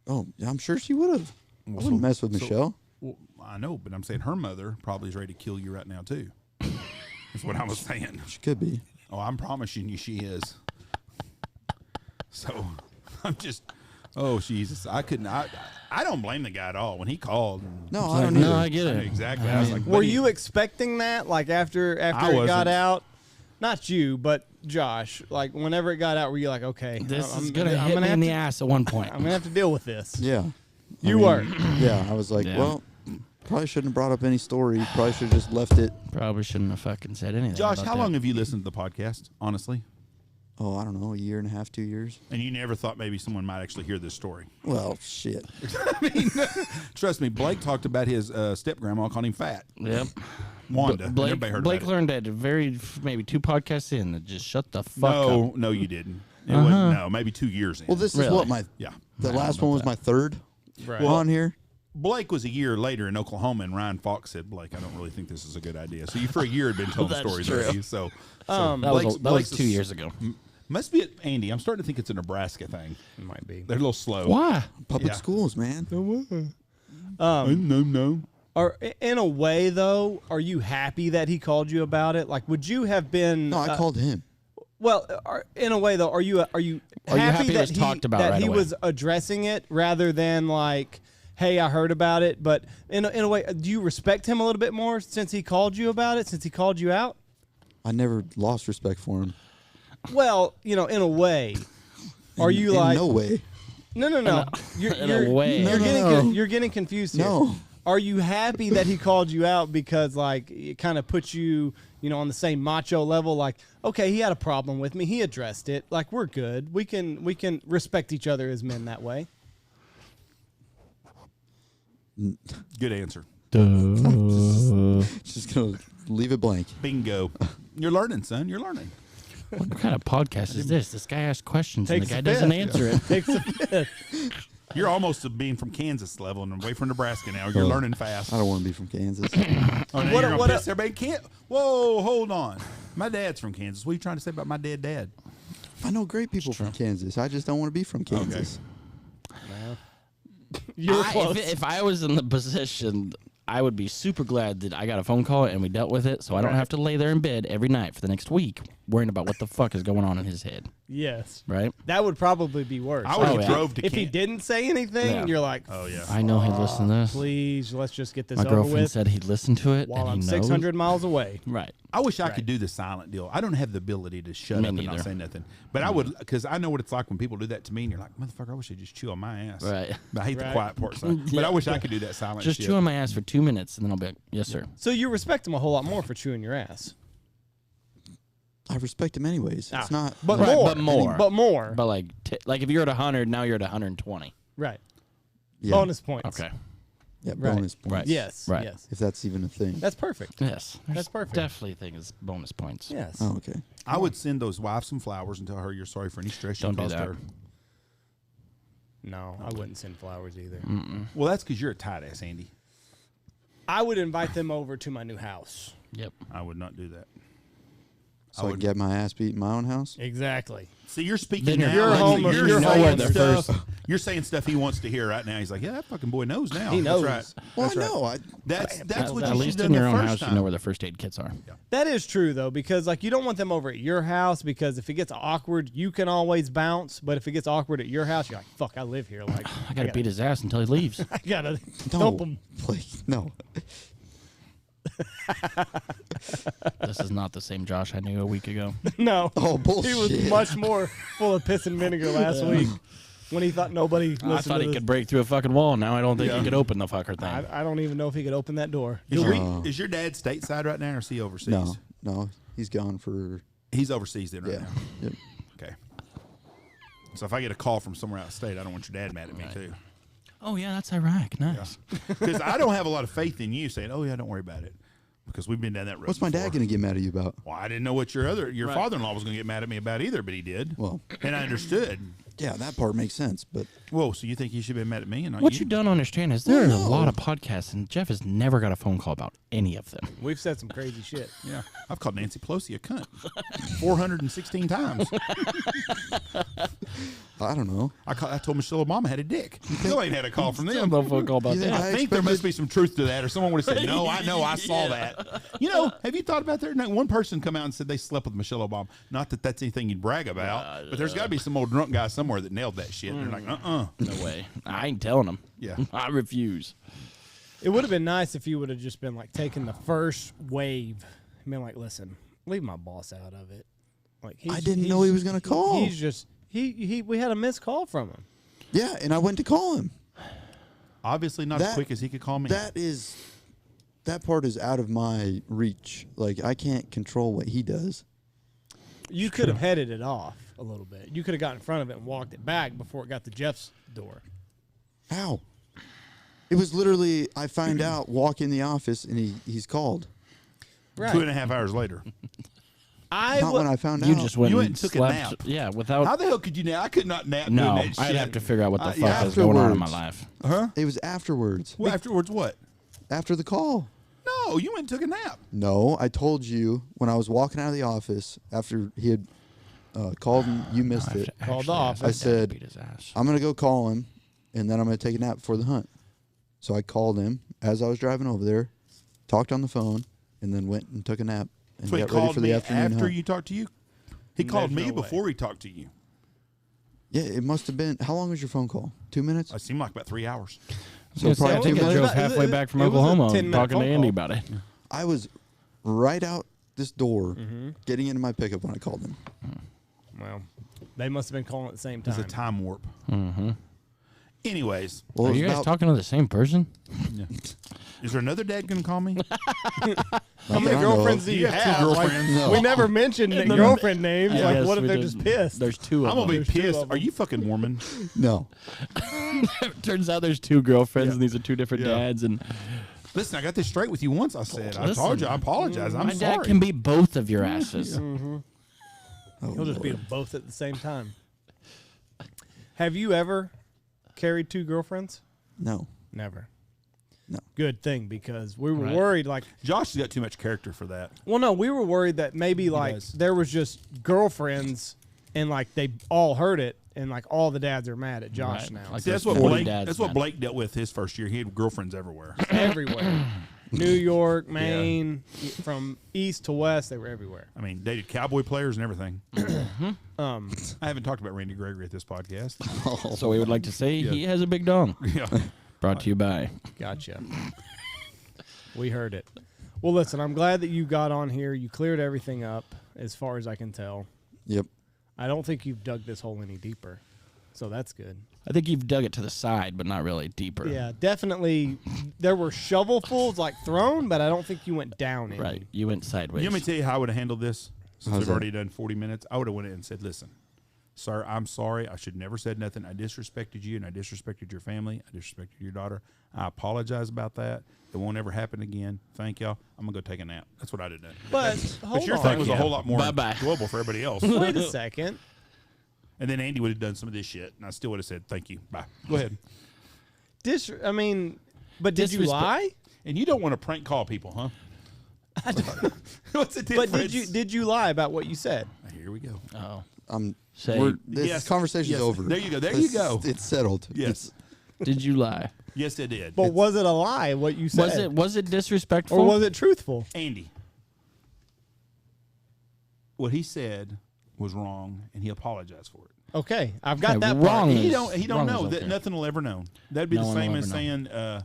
Oh, yeah, I'm sure she would have. I wouldn't mess with Michelle. Well, I know, but I'm saying her mother probably is ready to kill you right now too. That's what I was saying. She could be. Oh, I'm promising you she is. So I'm just, oh Jesus, I couldn't. I don't blame the guy at all when he called. No, It's I like, don't no, either. I get I knew it. exactly. I was like, Were buddy, you expecting that? Like after I it got wasn't. out? Not you, but Josh. Like whenever it got out, were you like, okay, This I'm is gonna I'm hit gonna me have in the to- ass at one point. I'm gonna have to deal with this. Yeah. You were. Yeah, I was like, Yeah. well, probably shouldn't have brought up any story. Probably should have just left it. Probably shouldn't have fucking said anything. Josh, about how that. long have you listened to the podcast, honestly? Oh, I don't know, a year and a half, 2 years. And you never thought maybe someone might actually hear this story? Well, shit. Trust me, Blake talked about his step grandma calling him fat. Yep. Wanda. Blake, Everybody heard Blake about it. learned that maybe 2 podcasts in to just shut the fuck up. No, you didn't. It wasn't, no, maybe 2 years in. Well, this is Really? what yeah. the last one was my third Right. on here. Blake was a year later in Oklahoma, and Ryan Fox said, "Blake, I don't really think this is a good idea." So you, for a year, had been telling That's stories true. already. So That Blake's- was Blake's 2 years ago. Must be Andy. I'm starting to think it's a Nebraska thing. It might be. They're a little slow. Why? Public Yeah. schools, man. No. Or in a way, though, are you happy that he called you about it? Like, would you have been? No, I called him. Well, in a way though, are you happy happy it that was talked about that right he away? was addressing it rather than like, hey, I heard about it? But in a way, do you respect him a little bit more since he called you about it? Since he called you out? I never lost respect for him. Well, in a way, are you In like no way? No. In a way. You're getting confused here. No. Are you happy that he called you out because like it kind of puts you, on the same macho level? Like, okay, he had a problem with me. He addressed it. Like, we're good. We can respect each other as men that way. Good answer. Just gonna leave it blank. Bingo. You're learning, son. You're learning. What kind of podcast is this? This guy asks questions and the Takes guy a doesn't fifth. answer it. Takes a fifth. You're almost to being from Kansas level and away from Nebraska now. You're learning fast. I don't want to be from Kansas. Oh, now What- you're gonna what- piss everybody. Whoa, hold on. My dad's from Kansas. What are you trying to say about my dad? I know great people from Kansas. I just don't want to be from Kansas. You're close. If I was in the position, I would be super glad that I got a phone call and we dealt with it, so I don't have to lay there in bed every night for the next week worrying about what the fuck is going on in his head. Yes. Right? That would probably be worse. I would have Oh, yeah. drove to if he Kansas. didn't say anything, Yeah. you're like, Oh, yeah. I know he'd listen to this. please, let's just get this My over girlfriend with said he'd listen to it, while and I'm he knows. 600 miles away. Right. I wish I Right. could do the silent deal. I don't have the ability to shut Me up and not neither. say nothing. But I would, because I know what it's like when people do that to me, and you're like, motherfucker, I wish they'd just chew on my ass. Right. But I hate the Right. quiet part. Son. But I wish I could do that silent Just shit. chew on my ass for 2 minutes, and then I'll be like, yes, sir. So you respect him a whole lot more for chewing your ass. I respect him anyways. It's not. But Right, more. but more. But more. But like if you're at 100, now you're at 120. Right. yeah, Bonus points. Okay. Yeah, Right. bonus points. Right. Yes. Right. Yes. If that's even a thing. That's perfect. Yes. That's perfect. Definitely think it's bonus points. Yes. Oh, okay. I would send those wives some flowers and tell her you're sorry for any stress you Don't do caused that. her. No, I wouldn't send flowers either. Well, that's because you're a tight ass, Andy. I would invite them over to my new house. Yep. I would not do that. So I can get my ass beat in my own house. Exactly. See, you're speaking Then now. you're like home- you're you're saying home with stuff. You're saying stuff he wants to hear right now. He's like, yeah, that fucking boy knows now. He knows. That's right. Well, That's I right. know. That's what At you should least have in done your the own first house, time. you know where the first aid kits are. That is true though, because like you don't want them over at your house because if it gets awkward, you can always bounce. But if it gets awkward at your house, you're like, "Fuck, I live here." Like, I gotta beat his ass until he leaves. I gotta No, dump him. please, no. This is not the same Josh I knew a week ago. No. Oh, bullshit. He was much more full of piss and vinegar last week when he thought nobody listened I thought to he this. could break through a fucking wall. Now I don't think Yeah. he could open the fucker thing. I don't even know if he could open that door. Is your dad stateside right now, or is he overseas? No, he's gone for. He's overseas then right Yeah. now. Yep. Okay. So if I get a call from somewhere out of state, I don't want your dad mad at me too. Oh yeah, that's Iraq. Nice. Because I don't have a lot of faith in you saying, "Oh yeah, don't worry about it," because we've been down that road. What's my dad before. going to get mad at you about? Well, I didn't know what your father-in-law was going to get mad at me about either, but he did. Well, and I understood. yeah, that part makes sense, but Whoa, so you think he should have been mad at me and not What you don't understand is there are No. a lot of podcasts, and Jeff has never got a phone call about any of them. We've said some crazy shit. Yeah, I've called Nancy Pelosi a cunt 416 times. I don't know. I told Michelle Obama had a dick. Still ain't had a call from them. No phone call about You think that. I I think there must expected- be some truth to that, or someone would have said, "No, I know, I saw that." You know, have you thought about that? No, one person come out and said they slept with Michelle Obama. Not that that's anything you'd brag about, but there's got to be some old drunk guy somewhere that nailed that shit. And they're like, No way. I ain't telling him. Yeah. I refuse. It would have been nice if you would have just been like taking the first wave and been like, "Listen, leave my boss out of it." Like I didn't know he was gonna call. He's just he. We had a missed call from him. Yeah, and I went to call him. Obviously, not as quick as he could call me. That part is out of my reach. Like I can't control what he does. You could have headed it off a little bit. You could have got in front of it and walked it back before it got to Jeff's door. How? It was literally I find out, walk in the office, and he's called. Right. 2.5 hours later. Not when I found You out. just went You and went and took a slept. nap. Yeah, without. How the hell could you nap? I could not nap no, doing that I'd shit. have to figure out what the fuck yeah, is going on in my afterwards. life. It was afterwards. Well, afterwards, what? After the call. No, you went and took a nap. No, I told you when I was walking out of the office after he had called and you missed it. Called the office. I said, beat his ass. I'm going to go call him, and then I'm going to take a nap before the hunt. So I called him as I was driving over there, talked on the phone, and then went and took a nap and So he got ready called for me the afternoon after hunt. you talked to you. He called There's me no way. before he talked to you. Yeah, it must have been. How long was your phone call? 2 minutes? It seemed like about 3 hours. So I probably 2 think I minutes. drove halfway back from It was a Oklahoma 10-minute talking to phone Andy call. about it. I was right out this door, Mm-hmm. getting into my pickup when I called him. Well, they must have been calling at the same It's time. a time warp. Anyways, Well, Are it was you guys about- talking to the same person? is there another dad going to call me? How Not many that I know girlfriends of. do You you have two have? Like, girlfriends? No. we never mentioned the girlfriend names. I Like, guess what if we they're did. just pissed? There's two of I'm going to them. be There's two pissed. of Are them. you fucking Mormon? No. Turns out there's two girlfriends, Yeah. and these are two different Yeah. dads. And Listen, I got this straight with you once. I said, I Listen. told you, I apologize. I'm my dad sorry. can be both of your asses. Oh, He'll just beat Lord. them both at the same time. Have you ever carried two girlfriends? No. Never. No. Good thing, because we were Right. worried, like, Josh has got too much character for that. well, no, we were worried that maybe like does. there was just girlfriends and like they all heard it and like all the dads are mad at Josh Right. now. Like See, that's there's what 40 Blake. dads, That's what man. Blake dealt with his first year. He had girlfriends everywhere. Everywhere. New York, Maine, from east to west, they were everywhere. I mean, dated cowboy players and everything. Um, I haven't talked about Randy Gregory at this podcast. So we would like to say he has a big dong. Yeah. Brought to you by. gotcha. We heard it. Well, listen, I'm glad that you got on here. You cleared everything up, as far as I can tell. Yep. I don't think you've dug this hole any deeper, so that's good. I think you've dug it to the side, but not really deeper. Yeah, definitely. There were shovelfuls like thrown, but I don't think you went down any. Right. You went sideways. You want me to tell you how I would have handled this? Since How's we've that? already done 40 minutes, I would have went in and said, listen, sir, I'm sorry. I should never said nothing. I disrespected you, and I disrespected your family. I disrespected your daughter. I apologize about that. It won't ever happen again. Thank y'all. I'm going to go take a nap. That's what I'd have done. But hold But your on. thing was a yeah. whole lot more Bye-bye. enjoyable for everybody else. Wait a second. And then Andy would have done some of this shit, and I still would have said, thank you. Bye. Go ahead. I mean, but did you Disrespect- lie? And you don't want to prank call people, huh? What's the difference? But did you lie about what you said? Here we go. Oh. This Yes. conversation's Yes. over. There you go. There you go. It's settled. Yes. Did you lie? Yes, it did. But was it a lie? What you said? Was it disrespectful? or was it truthful? Andy, what he said was wrong, and he apologized for it. Okay, I've got Okay, that wrong. part. He is- don't wrong know is that okay. nothing will ever know. That'd be No the one same will as ever know. saying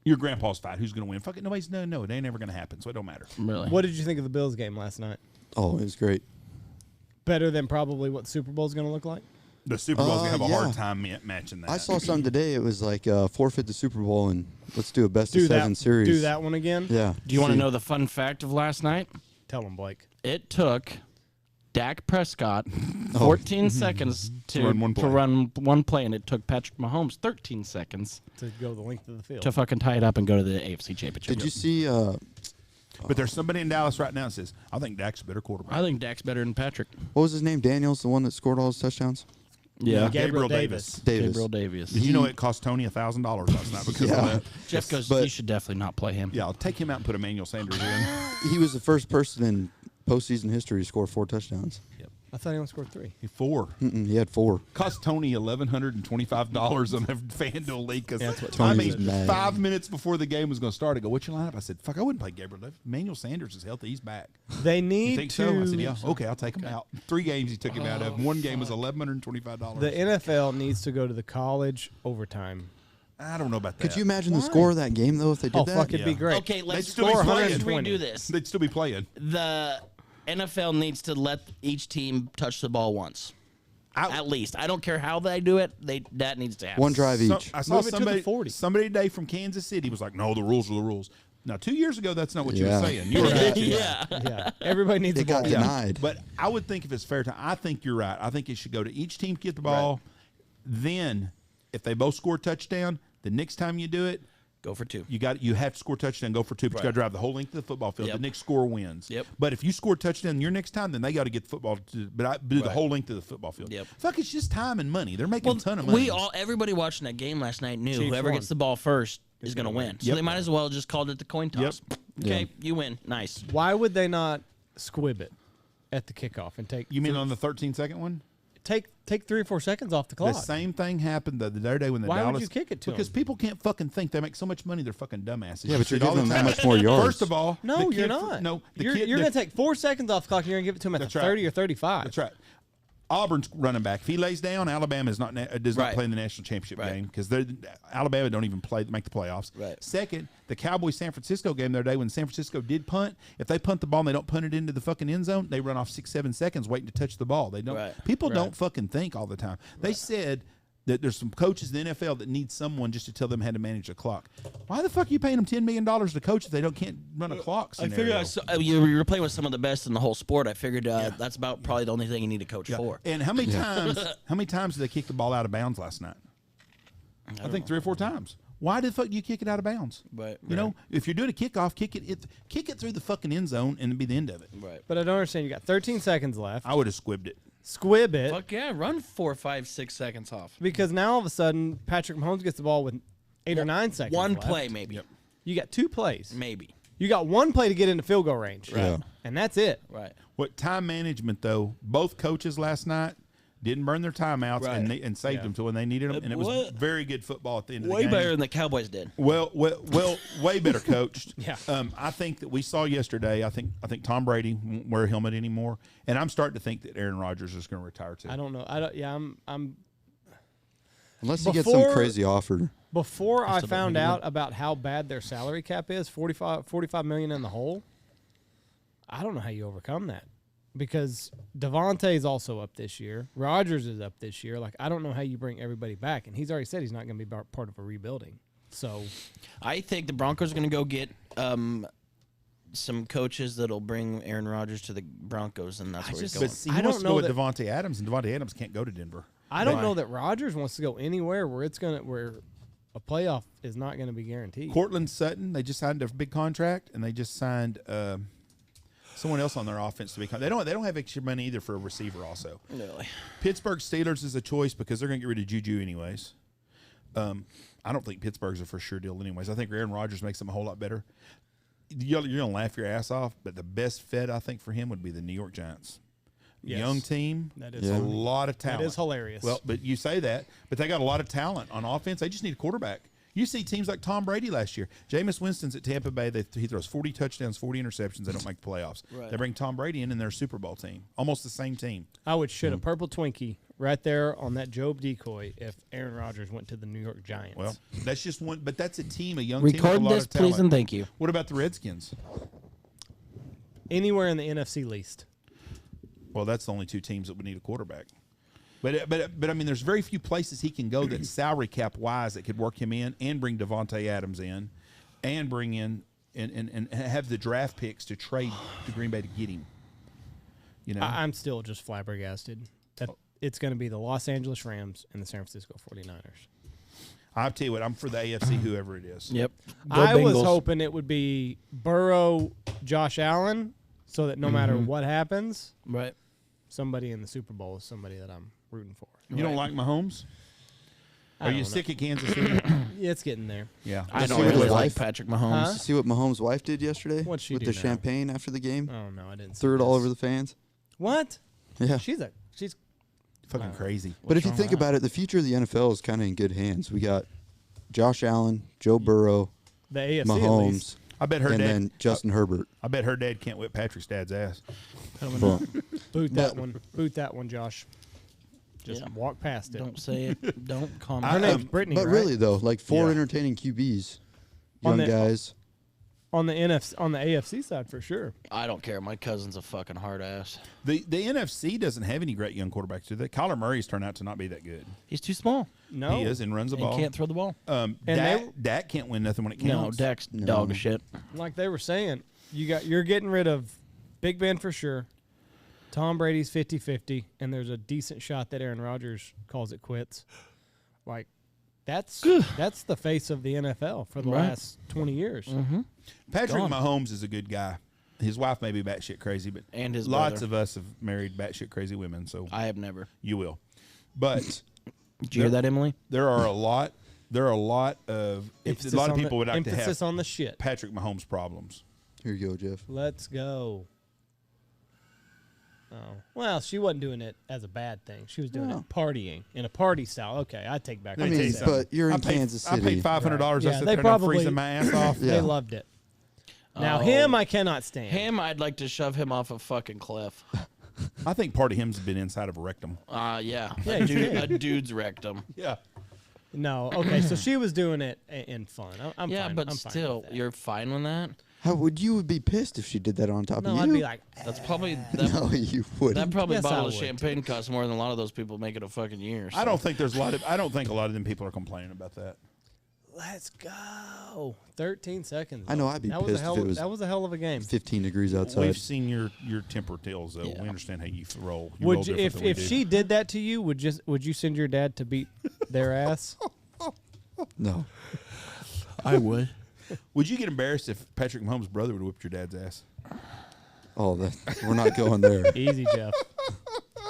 your grandpa's fight. Who's going to win? Fuck it. Nobody's no. It ain't ever going to happen. So it don't matter. Really? What did you think of the Bills game last night? Oh, it was great. Better than probably what Super Bowl's going to look like? The Super Bowl's going to have a yeah. hard time matching that. I saw something today. It was like forfeit the Super Bowl and let's do a best Do of seven that. series. Do that one again. Yeah. Do you want to See. know the fun fact of last night? Tell him, Blake. It took Dak Prescott 14 seconds to run one play, and it took Patrick Mahomes 13 seconds To go the length of the field. to fucking tie it up and go to the AFC Championship. Did you see? But there's somebody in Dallas right now that says, I think Dak's a better quarterback. I think Dak's better than Patrick. What was his name? Daniels, the one that scored all his touchdowns. Yeah. Gabriel Davis. Davis. Gabriel Davis. Did you know it cost Tony $1,000 last night because of Yeah. that? Jeff goes, But- you should definitely not play him. Yeah, I'll take him out and put Emmanuel Sanders in. He was the first person in postseason history to score 4 touchdowns. I thought he only scored 3. 4. He had 4. Cost Tony $1,125 on a FanDuel league because That's what Tony was mad. 5 minutes before the game was going to start, I go, "What's your lineup?" I said, "Fuck, I wouldn't play Gabriel Davis. Emmanuel Sanders is healthy. He's back." They You need think to. so? I said, "Yeah, okay, I'll take him out." 3 games he took him out of. One game was $1,125. The NFL needs to go to the college overtime. I don't know about that. Could you imagine the score of that game though if they did Oh, that? fuck, it'd be Yeah. great. Okay, let's still be let's playing. redo this. They'd still be playing. The NFL needs to let each team touch the ball once. At least. I don't care how they do it. That needs to happen. One drive each. I saw Move it to the somebody 40. somebody today from Kansas City was like, "No, the rules are the rules." Now, 2 years ago, that's not what you were Yeah. saying. You were bitching. Yeah. Yeah, everybody needs It the ball. got denied. But I would think if it's fair time, I think you're right. I think it should go to each team to get the ball. Then, if they both score a touchdown, the next time you do it, Go for 2. you have to score a touchdown, go for 2, but you got to drive the whole length of the football field. Yep. The next score wins. Yep. But if you score a touchdown your next time, then they got to get the football, do the whole length of the football field. Yep. Fuck, it's just time and money. They're making a ton of money. Everybody watching that game last night knew Chiefs whoever won. gets the ball first is going to win. So Yep. they might as well just called it the coin toss. Okay, Yeah. you win. Nice. Why would they not squib it at the kickoff and take You mean on the 13-second one? take 3 or 4 seconds off the clock. The same thing happened the other day when the Why Dallas. would you kick it to Because them? people can't fucking think. They make so much money, they're fucking dumbasses. Yeah, You but see you're it all giving the them that time. much more yards. First of all, No, the you're kid- not. No, the you're kid- going to take 4 seconds off the clock and you're going to give it to him at the That's right. 30 or 35. That's right. Auburn's running back. If he lays down, Alabama does not Right. play in the national championship Right. game because Alabama don't even make the playoffs. Right. Second, the Cowboys San Francisco game the other day when San Francisco did punt, if they punt the ball and they don't punt it into the fucking end zone, they run off 6-7 seconds waiting to touch the ball. They don't. Right. People Right. don't fucking think all the time. They said that there's some coaches in the NFL that need someone just to tell them how to manage the clock. Why the fuck are you paying them $10 million to coach if they can't run a clock I scenario? figured you're playing with some of the best in the whole sport. I figured that's about probably the only thing you need to coach for. And how many times did they kick the ball out of bounds last night? I think 3 or 4 times. Why the fuck do you kick it out of bounds? Right. You know, if you're doing a kickoff, kick it through the fucking end zone and it'd be the end of it. Right. But I don't understand. You got 13 seconds left. I would have squibbed it. Squib it. Fuck yeah, run 4, 5, 6 seconds off. Because now all of a sudden, Patrick Mahomes gets the ball with 8 or 9 seconds One left. play, maybe. Yep. You got 2 plays. Maybe. You got 1 play to get into field goal range. Yeah. And that's it. Right. What time management though? Both coaches last night didn't burn their timeouts Right. and saved them to when they needed them, and it was What? very good football at the end of the Way game. better than the Cowboys did. Well, way better coached. Yeah. I think that we saw yesterday. I think Tom Brady won't wear a helmet anymore, and I'm starting to think that Aaron Rodgers is going to retire too. I don't know. I don't. Yeah, I'm. Unless you get some Before- crazy offer. Before I still don't found think he out about how bad their salary cap is, 45 million in the hole. I don't know how you overcome that, because Devontae's also up this year. Rodgers is up this year. Like, I don't know how you bring everybody back, and he's already said he's not going to be part of a rebuilding. So I think the Broncos are going to go get some coaches that'll bring Aaron Rodgers to the Broncos, and that's where he's going. But see, I he wants don't to know go with that- Devontae Adams, and Devontae Adams can't go to Denver. I don't know that Rodgers wants to go anywhere where a playoff is not going to be guaranteed. Cortland Sutton, they just signed a big contract, and they just signed someone else on their offense to be. They don't have extra money either for a receiver. Also, Really. Pittsburgh Steelers is a choice because they're going to get rid of Juju anyways. I don't think Pittsburgh's a for sure deal anyways. I think Aaron Rodgers makes them a whole lot better. You're going to laugh your ass off, but the best fit I think for him would be the New York Giants. Yes. Young team, That is a funny. lot of talent. That is hilarious. Well, but you say that, but they got a lot of talent on offense. They just need a quarterback. You see teams like Tom Brady last year. Jameis Winston's at Tampa Bay. He throws 40 touchdowns, 40 interceptions. They don't make the playoffs. Right. They bring Tom Brady in, and they're a Super Bowl team. Almost the same team. I would shit a purple Twinkie right there on that Job decoy if Aaron Rodgers went to the New York Giants. Well, that's just one, but that's a team, a young team with a Record lot this, of talent. please, and thank you. What about the Redskins? Anywhere in the NFC least. Well, that's the only 2 teams that would need a quarterback. But I mean, there's very few places he can go that salary cap wise that could work him in and bring Devontae Adams in, and bring in and have the draft picks to trade to Green Bay to get him. You know, I'm still just flabbergasted that it's going to be the Los Angeles Rams and the San Francisco 49ers. I'll tell you what, I'm for the AFC, whoever it is. Yep. I was hoping it would be Burrow, Josh Allen, so that no matter what happens, Right. somebody in the Super Bowl is somebody that I'm rooting for. You don't like Mahomes? I Are you don't know. sick of Kansas City? Yeah, it's getting there. Yeah. I don't See what really his like wife- Patrick Mahomes. Huh? See what Mahomes' wife did yesterday What'd she with do the now? champagne after the game? Oh no, I didn't. see Threw it all this. over the fans. What? Yeah. She's Fucking crazy. But if you wrong think with about it, the future of the NFL is kind of in good hands. We got Josh Allen, Joe Burrow, the AFC at Mahomes, least. I bet her and dad. then Justin Herbert. I bet her dad can't whip Patrick's dad's ass. Boom. Boot that one. Boot that one, Josh. Just Yeah. walk past it. Don't say it. Don't Her comment. name's Brittany, But right? really, though, like 4 Yeah. entertaining QBs, On young the- guys. on the AFC side for sure. I don't care. My cousin's a fucking hard ass. The NFC doesn't have any great young quarterbacks, do they? Kyler Murray's turned out to not be that good. He's too small. No, He is and runs the And ball. can't throw the ball. And Dak can't win nothing when it No, counts. Dak's dog shit. like they were saying, you're getting rid of Big Ben for sure. Tom Brady's 50-50, and there's a decent shot that Aaron Rodgers calls it quits. Like that's the face of the NFL for the Right. last 20 years. Patrick Gone. Mahomes is a good guy. His wife may be batshit crazy, but And his lots brother. of us have married batshit crazy women, so I have never. you will. But Did you hear that, Emily? there are a lot. There are a lot of Emphasis a lot of on people would like to emphasis have on the shit. Patrick Mahomes problems. Here you go, Jeff. Let's go. Oh. Well, she wasn't doing it as a bad thing. She was doing No. it partying in a party style. Okay, I take back. I what mean, I mean, said. but you're in I paid, Kansas I City. paid $500. Yeah, I sit they there now probably- freezing my ass off. Yeah. They loved it. Now Oh. him, I cannot stand. Him, I'd like to shove him off a fucking cliff. I think part of him's been inside of a rectum. Yeah. Yeah, a, he's dude, gay. a dude's rectum. Yeah. No, okay, so she was doing it in fun. I'm Yeah, fine. but I'm fine still, with that. you're fine with that? How would you be pissed if she did that on top No, of you? I'd be like, That's probably that, no, you wouldn't. that probably Yes, I bottle of would. champagne costs more than a lot of those people make it a fucking year. I don't think there's a lot of. I don't think a lot of them people are complaining about that. let's go. 13 seconds. I know, I'd be that was a pissed hell. if it was that was a hell of a game. 15 degrees outside. We've seen your temper tales though. Yeah. We understand how you roll. You roll Would you, different than we if do. she did that to you, would you send your dad to beat their ass? No. I would. Would you get embarrassed if Patrick Mahomes' brother would whip your dad's ass? Oh, we're not going there. Easy, Jeff.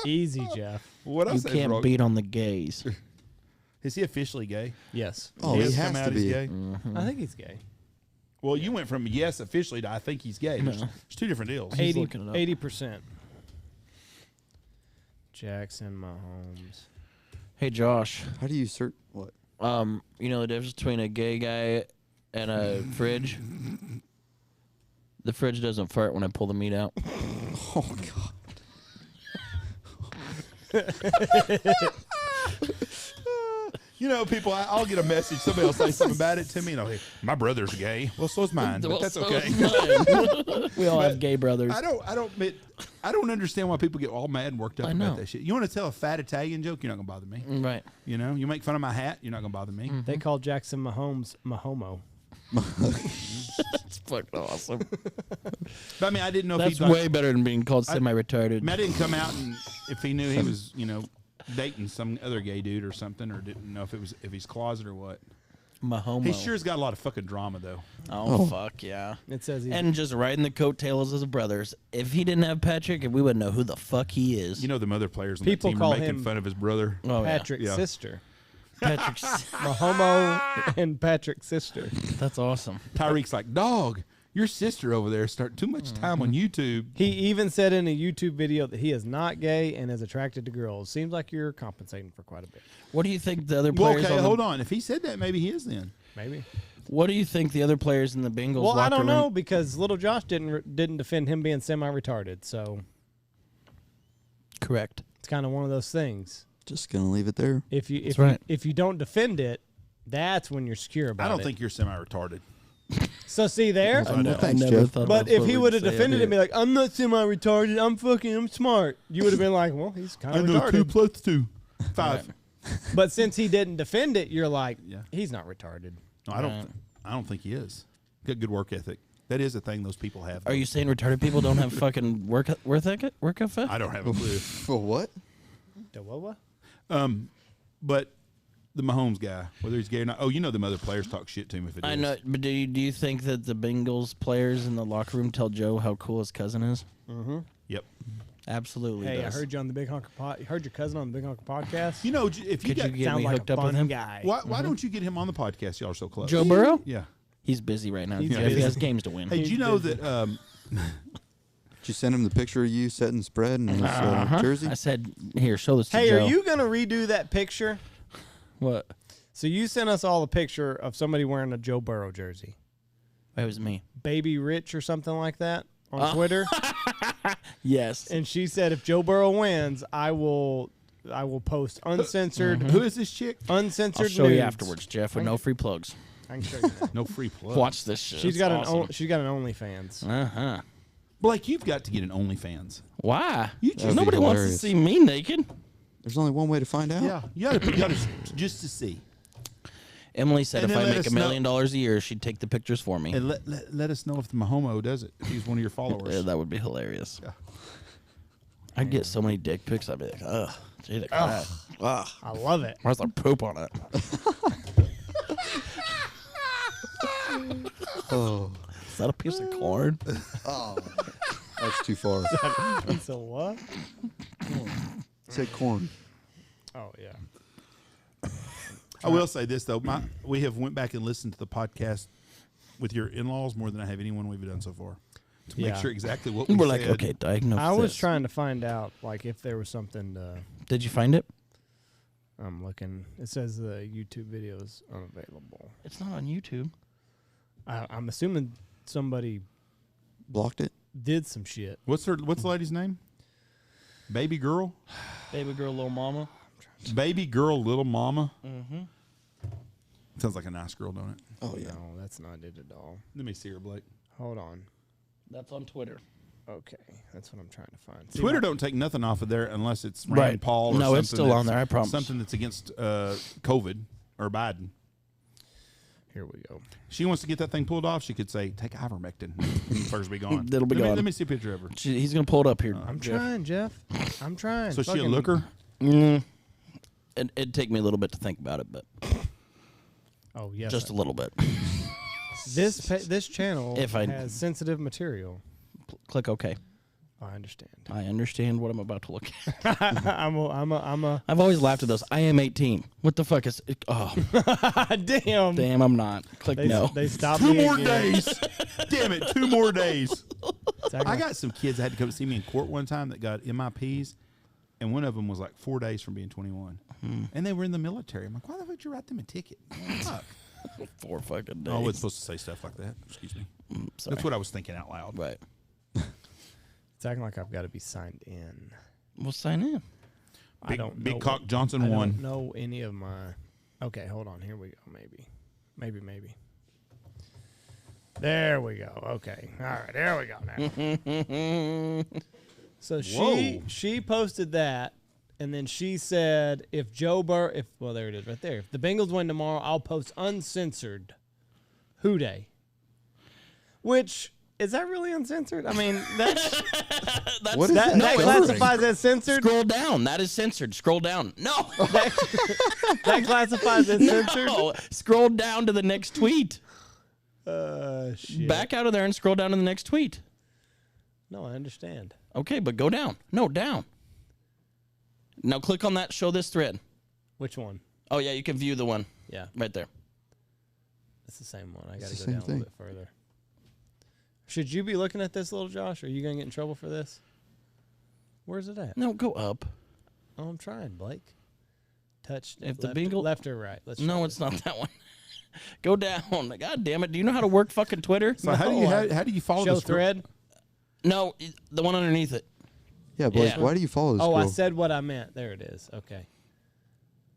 Easy, Jeff. What You can't beat on the gays. Is he officially gay? Yes. Oh, He he has has come to out as be. gay? I think he's gay. Well, you went from yes officially to I think he's gay. There's two different deals. He's looking it up. 80%. Jackson Mahomes. Hey, Josh. How do you search what? You know the difference between a gay guy and a fridge? The fridge doesn't fart when I pull the meat out. Oh God. You know, people, I'll get a message. Somebody will say something about it to me, and I'll say, my brother's gay. Well, so is mine, but Well, that's so okay. is mine. We all have gay brothers. I don't understand why people get all mad and worked up I about know. that shit. You want to tell a fat Italian joke, you're not gonna bother me. Right. You know, you make fun of my hat, you're not gonna bother me. They call Jackson Mahomes Mahomo. It's fucking awesome. But I mean, I didn't know That's if he'd way better than being called semi-retarded. I mean, I didn't come out and if he knew he was, dating some other gay dude or something, or didn't know if he's closet or what. Mahomo. He sure's got a lot of fucking drama though. Oh, fuck yeah. It says he's And just riding the coattails of his brothers. If he didn't have Patrick, we wouldn't know who the fuck he is. You know, the other players on People that team call are making him fun of his brother. Oh, yeah. Patrick's Yeah. sister. Patrick's. Mahomo and Patrick's sister. That's awesome. Tyreek's like, dog, your sister over there start too much time on YouTube. He even said in a YouTube video that he is not gay and is attracted to girls. Seems like you're compensating for quite a bit. What do you think the other Well, players okay, on the, hold on. If he said that, maybe he is then. Maybe. What do you think the other players in the Bengals Well, I locker don't know room? because little Josh didn't defend him being semi-retarded. So Correct. it's kind of one of those things. Just gonna leave it there. If you right. if you don't defend it, that's when you're secure about it. I don't think you're semi-retarded. So. See there. Well, thanks, never Jeff. thought But that's if what he we'd would have say. defended it and be like, I'm not semi-retarded, I'm smart, you would have been like, well, he's kind of retarded. plus 2. 5. But since he didn't defend it, you're like, Yeah. he's not retarded. No, I don't think he is. Got good work ethic. That is a thing those people have. Are you saying retarded people don't have fucking work ethic? I don't have a clue. For what? The what? But the Mahomes guy, whether he's gay or not, them other players talk shit to him if it is. I know, but do you think that the Bengals players in the locker room tell Joe how cool his cousin is? Yep. Absolutely. Hey, does. I heard you on the Big Honker heard your cousin on the Big Honker podcast. You know, if you Could you got get Sound me like hooked a up with fun him? guy. why don't you get him on the podcast? Y'all are so close. Joe Burrow? Yeah. He's busy right now. He's Jeff. busy. He has games to win. Hey, did you know that? Did you send him the picture of you setting spread in his jersey? I said, here, show this to Hey, Joe. are you gonna redo that picture? What? So you sent us all a picture of somebody wearing a Joe Burrow jersey, It was me. Baby Rich or something like that on Twitter, Yes. and she said if Joe Burrow wins, I will post uncensored, who is this chick? uncensored. I'll show you nudes. afterwards, Jeff, with no free plugs. I can show you that. No free plug. Watch this shit. She's It's got awesome. she's got an OnlyFans. Uh-huh. Blake, you've got to get an OnlyFans. Why? That'd be Nobody wants to hilarious. see me naked. There's only one way to find out. Yeah, you got to just to see. Emily said And if then I let make us $1 know- million a year, she'd take the pictures for me. And let us know if the Mahomo does it. If he's one of your followers. Yeah, that would be hilarious. Yeah. I'd get so many dick pics. I'd be like, ugh, gee, ugh. I love it. Where's the poop on it? Oh, Is that a piece of corn? that's too far. So what? Said corn. Oh yeah. I will say this though, we have went back and listened to the podcast with your in-laws more than I have anyone we've done so far. to make sure exactly what we We're said. like, okay, diagnose I was this. trying to find out like if there was something to. Did you find it? I'm looking. It says the YouTube video is unavailable. It's not on YouTube. I'm assuming somebody Blocked it. did some shit. What's the lady's name? Baby girl? Baby girl, little mama. Baby girl, little mama? Mm-hmm. Sounds like a nice girl, don't it? Oh yeah. No, that's not it at all. Let me see her, Blake. Hold on. That's on Twitter. Okay, that's what I'm trying to find. See, Twitter don't take nothing off of there unless it's Rand Right. Paul or No, it's something still on that's- there, I promise. Something that's against COVID or Biden. Here we go. She wants to get that thing pulled off. She could say, take ivermectin. First be gone. It'll be gone. Let me see a picture of her. He's gonna pull it up here. I'm trying, Jeff. I'm trying. So she a Fucking- looker? It'd take me a little bit to think about it, but Oh yes. just a little bit. This channel If I- has sensitive material. Click OK. I understand. I understand what I'm about to look at. I'm a I've always laughed at those. I am 18. What the fuck is it? Oh, damn. damn, I'm not. Click They, no. they stopped 2 me more again. days. Damn it, 2 more days. It's acting I like- got some kids that had to come see me in court one time that got MIPs, and one of them was like 4 days from being 21. And they were in the military. I'm like, why the fuck did you write them a ticket? Fuck. 4 fucking days. I wasn't supposed to say stuff like that. Excuse me. Sorry. That's what I was thinking out loud. Right. It's acting like I've got to be signed in. We'll sign in. I don't know. Big Cock what- Johnson I won. don't know any of my. Okay, hold on. Here we go. Maybe. There we go. Okay. All right. There we go. Now. So Whoa. she posted that, and then she said, "If well, there it is, right there. If the Bengals win tomorrow, I'll post uncensored Who Day." Which is that really uncensored? I mean, that's What is that, that? that classifies as censored. Scroll down. That is censored. Scroll down. No. That classifies as censored. No. Scroll down to the next tweet. Shit. Back out of there and scroll down to the next tweet. No, I understand. Okay, but go down. No, down. Now click on that. Show this thread. Which one? Oh, yeah, you can view the one Yeah, right there. it's the same one. I got It's to the go down same a little bit further. Should you be looking at this, little Josh? Are you gonna get in trouble for this? Where's it at? No, go up. Oh, I'm trying, Blake. Touch If the left, Bengal- left or right. Let's No, try it's not that one. Go down. God damn it. Do you know how to work fucking Twitter? So how do you follow show this girl? thread. No, the one underneath it. Yeah, Blake. Yeah. Why do you follow this Oh, girl? I said what I meant. There it is. Okay.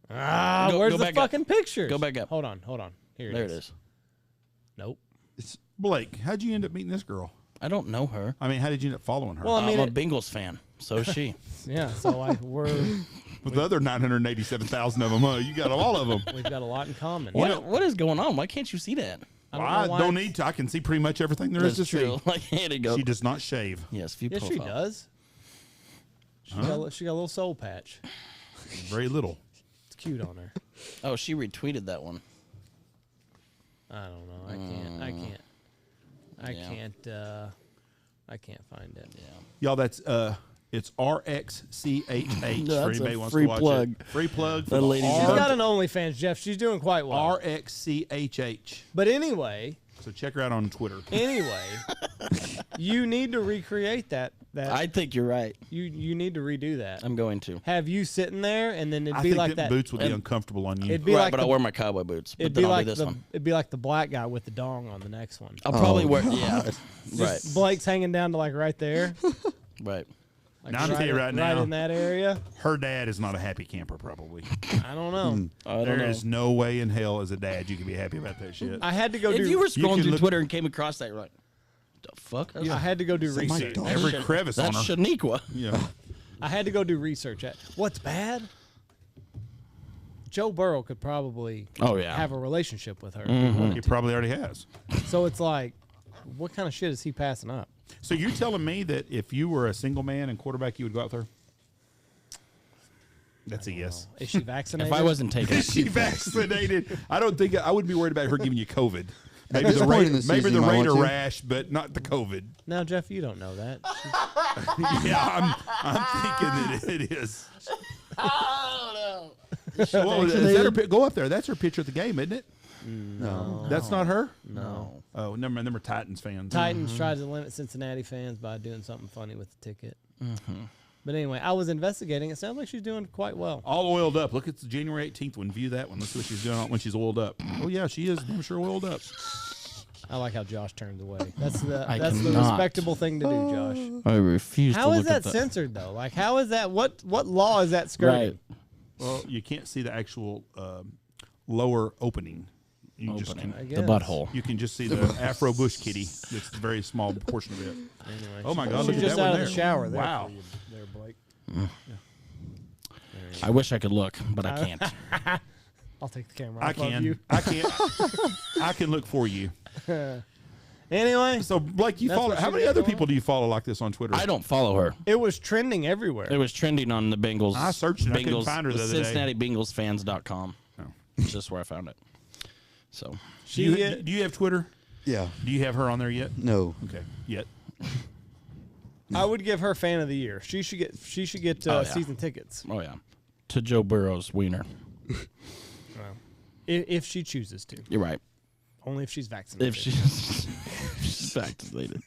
Ah, Go- where's go the back up. fucking pictures? Go back up. Hold on. Here There it is. Nope. Blake, how'd you end up meeting this girl? I don't know her. I mean, how did you end up following her? Well, I mean, I'm a it- Bengals fan. So is she. Yeah. So we're With the other 987,000 of them, huh? You got all of them. we've got a lot in common. What is going on? Why can't you see that? I know why don't it's- need to. I can see pretty much everything there is That's to true. see. Like, here to go. She does not shave. Yes, view Yes, profile. she does. She got a little soul patch. Very little. It's cute on her. Oh, she retweeted that one. I don't know. I can't find it. Yeah. Y'all, that's it's RXCHH No, for that's a anybody who wants free to watch plug. it. Free plug for That the lady She's just- got an OnlyFans, Jeff. She's doing quite well. RXCHH. But anyway, So check her out on Twitter. you need to recreate that. I think you're right. You need to redo that. I'm going to. Have you sitting there, and then it'd I be think like that that. boots would be uncomfortable on you. It'd be Right, like but the, I'll wear my cowboy boots. But it'd then be I'll like do this the one. it'd be like the black guy with the dong on the next one. I'll probably Oh, wear. Yeah. Right. Blake's hanging down to like right there. Right. Like Now, I'm gonna tell you right right now. in that area. Her dad is not a happy camper, probably. I don't know. I don't There know. is no way in hell as a dad you can be happy about that shit. I had to go If do. you were You scrolling can through look- Twitter and came across that, you're like, the fuck? I had to go do that my research. dog? Every crevice on That's her. Shaniqua. Yeah. I had to go do research. What's bad? Joe Burrow could probably Oh, yeah. have a relationship with her. He probably already has. So it's like, what kind of shit is he passing up? So you're telling me that if you were a single man and quarterback, you would go out with her? That's a yes. Is she vaccinated? If I wasn't taking Is she vaccinated? I don't think I wouldn't be worried about her giving you COVID. Maybe this the point in Raider, the maybe season, the you might want Raider to. rash, but not the COVID. Now, Jeff, you don't know that. Yeah, I'm thinking that it is. Oh, Well, is that her, go up there. That's her picture at the game, isn't it? No. That's not her? No. Oh, never mind. Them are Titans fans. Titans tried to limit Cincinnati fans by doing something funny with the ticket. But anyway, I was investigating. It sounds like she's doing quite well. All oiled up. Look, it's January 18th one. View that one. Let's see what she's doing when she's oiled up. Oh, yeah, she is. I'm sure oiled up. I like how Josh turns away. That's the I the cannot. respectable thing to do, Josh. I refuse How to is look at that censored though? Like, how is that? What law is that skirting? Right. Well, you can't see the actual lower opening. You just Opening. can, I The guess. butthole. you can just see the Afro bush kitty. It's a very small portion of it. Anyway, Oh, my God. Look she's at just that out one of the there. shower. There Wow. for you there, Blake. I wish I could look, but I can't. I'll take the camera. I off of can. you. I can't. I can look for you. Anyway, So, Blake, you That's follow. what How she many got other going people do you follow like this on Twitter? I don't follow her. it was trending everywhere. It was trending on the Bengals. I searched it. I couldn't find her the other day. CincinnatiBengalsFans.com. Oh. It's just where I found it. So Do she you, do you have Twitter? Yeah. Do you have her on there yet? No. Okay. Yet. I would give her fan of the year. She should get Oh, yeah. season tickets Oh yeah, to Joe Burrow's wiener. if she chooses to. You're right. Only if she's vaccinated. If she's vaccinated,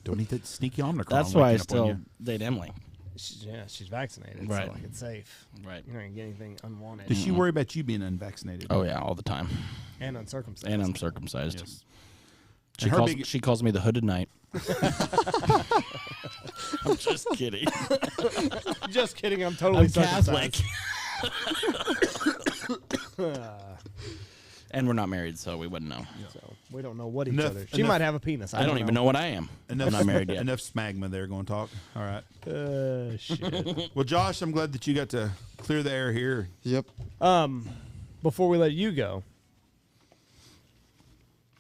Don't eat that sneaky Omicron. that's why I waking up on still you. date Emily. she's vaccinated, Right. so like it's safe. Right. You're not gonna get anything unwanted Does she worry about you being unvaccinated? Oh yeah, all the time. and uncircumcised. And I'm circumcised. Yes. She And her calls, big- she calls me the Hooded Knight. I'm just kidding. Just kidding. I'm totally I'm circumcised. Catholic. And we're not married, so we wouldn't know. So we don't know what each Enough- other. She enough- might have a penis. I don't even know what I am. Enough, I'm not married yet. Enough smagma there. Going to talk. All right. Shit. Well, Josh, I'm glad that you got to clear the air here. Yep. Before we let you go,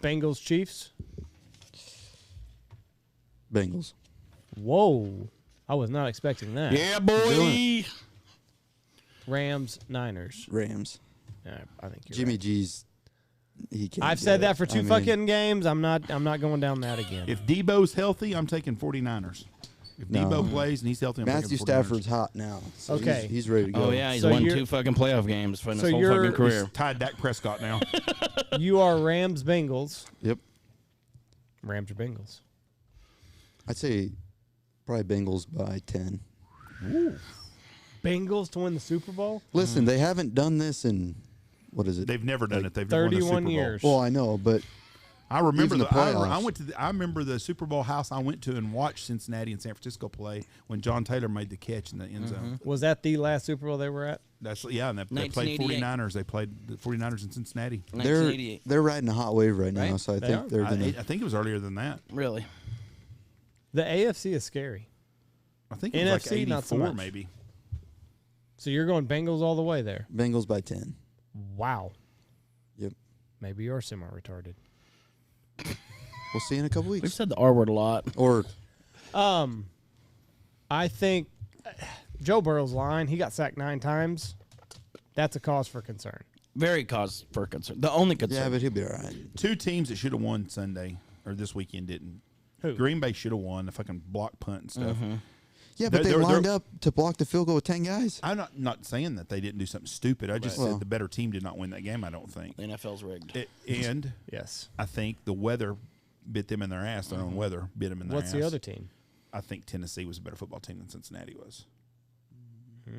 Bengals Chiefs. Bengals. Whoa, I was not expecting that. Yeah, boy. Rams Niners. Rams. I think you're Jimmy right. G's. He can't. I've get said it. that for two I mean, fucking games. I'm not going down that again. If Debo's healthy, I'm taking 49ers. If No. Debo plays and he's healthy, I'm Matthew taking 49ers. Stafford's hot now. So Okay. He's ready to go. Oh yeah, he's So won you're- 2 fucking playoff games for his so whole you're- fucking career. He's tied Dak Prescott now. You are Rams Bengals. Yep. Rams or Bengals? I'd say probably Bengals by 10. Bengals to win the Super Bowl? Listen, they haven't done this in, what is it? They've never done it. They've never won the 31 Super Bowl. years. Well, I know, but I remember Even the I playoffs. went to. I remember the Super Bowl house I went to and watched Cincinnati and San Francisco play when John Taylor made the catch in the end zone. Was that the last Super Bowl they were at? That's and they played 1988. 49ers. They played the 49ers in Cincinnati. 1988. they're riding a hot wave right now, Right? so I They think are. they're I, gonna. I think it was earlier than that. Really? The AFC is scary. I think it was like NFC, 84 not so much. maybe. So you're going Bengals all the way there. Bengals by 10. Wow. Yep. Maybe you're semi-retarded. We'll see in a couple We've weeks. said the R word a lot. Or I think Joe Burrow's line, he got sacked 9 times. That's a cause for concern. Very cause for concern. The only concern. yeah, but he'll be all right. Two teams that should have won Sunday or this weekend didn't. Who? Green Bay should have won the fucking block punt and stuff. Yeah, but They're- they they're- lined up to block the field goal with 10 guys. I'm not saying that they didn't do something stupid. I just Right. said Well- the better team did not win that game. I don't think. the NFL's rigged. And Yes. I think the weather bit them in their ass. Their own weather bit them in their ass. What's the other team? I think Tennessee was a better football team than Cincinnati was.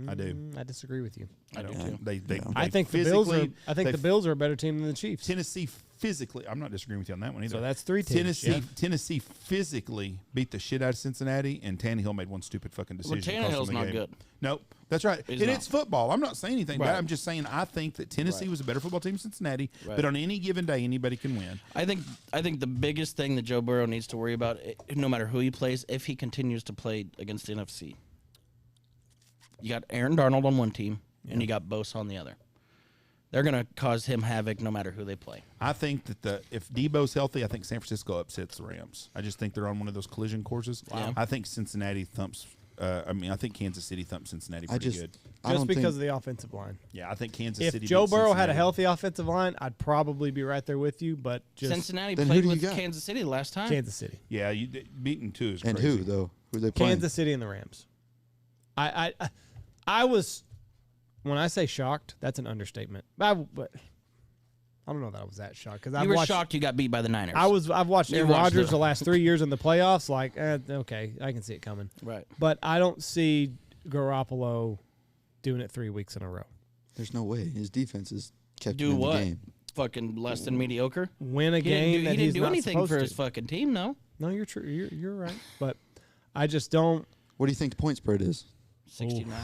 I do. I disagree with you. I do Yeah. too. They I think the Bills are. physically- I think they- the Bills are a better team than the Chiefs. Tennessee physically. I'm not disagreeing with you on that one either. So that's 3 teams. Tennessee physically beat the shit out of Cincinnati, and Tannehill made one stupid fucking decision. that cost Tannehill's them the not game. good. Nope, that's right. He's And not. it's football. I'm not saying anything bad. Right. I'm just saying I think that Tennessee Right. was a better football team than Cincinnati. Right. But on any given day, anybody can win. I think the biggest thing that Joe Burrow needs to worry about, no matter who he plays, if he continues to play against the NFC. You got Aaron Darnold on one team, and you got Bosa on the other. They're going to cause him havoc no matter who they play. I think that if Debo's healthy, I think San Francisco upsets the Rams. I just think they're on one of those collision courses. Wow. I think Cincinnati thumps. I think Kansas City thumps Cincinnati pretty good. I Just don't because think, of the offensive line. Yeah, I think Kansas If City. Joe beats Burrow had a Cincinnati. healthy offensive line, I'd probably be right there with you. But just Cincinnati Then who played do you with got? Kansas City last time. Kansas City, Yeah, beating 2 is and crazy. who though? Who they playing? Kansas City, and the Rams. I was when I say shocked, that's an understatement. But I don't know that I was that shocked because You were shocked you got beat by the Niners. I've watched You Aaron watched Rodgers the- the last 3 years in the playoffs. Like, okay, I can see it coming. Right. But I don't see Garoppolo doing it 3 weeks in a row. There's no way. His defense is kept Do him in what? the game. Fucking less than mediocre. Win a He game didn't do, that he didn't he's do not anything supposed for to. his fucking team, no. No, you're true. You're right. But I just don't. What do you think the point spread is? 69.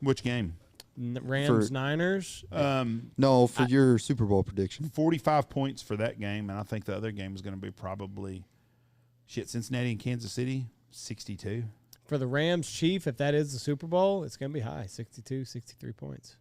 Which game? Rams Niners. No, for your Super Bowl prediction. 45 points for that game, and I think the other game is going to be probably Cincinnati and Kansas City, 62. For the Rams Chief, if that is the Super Bowl, it's going to be high, 62, 63 points.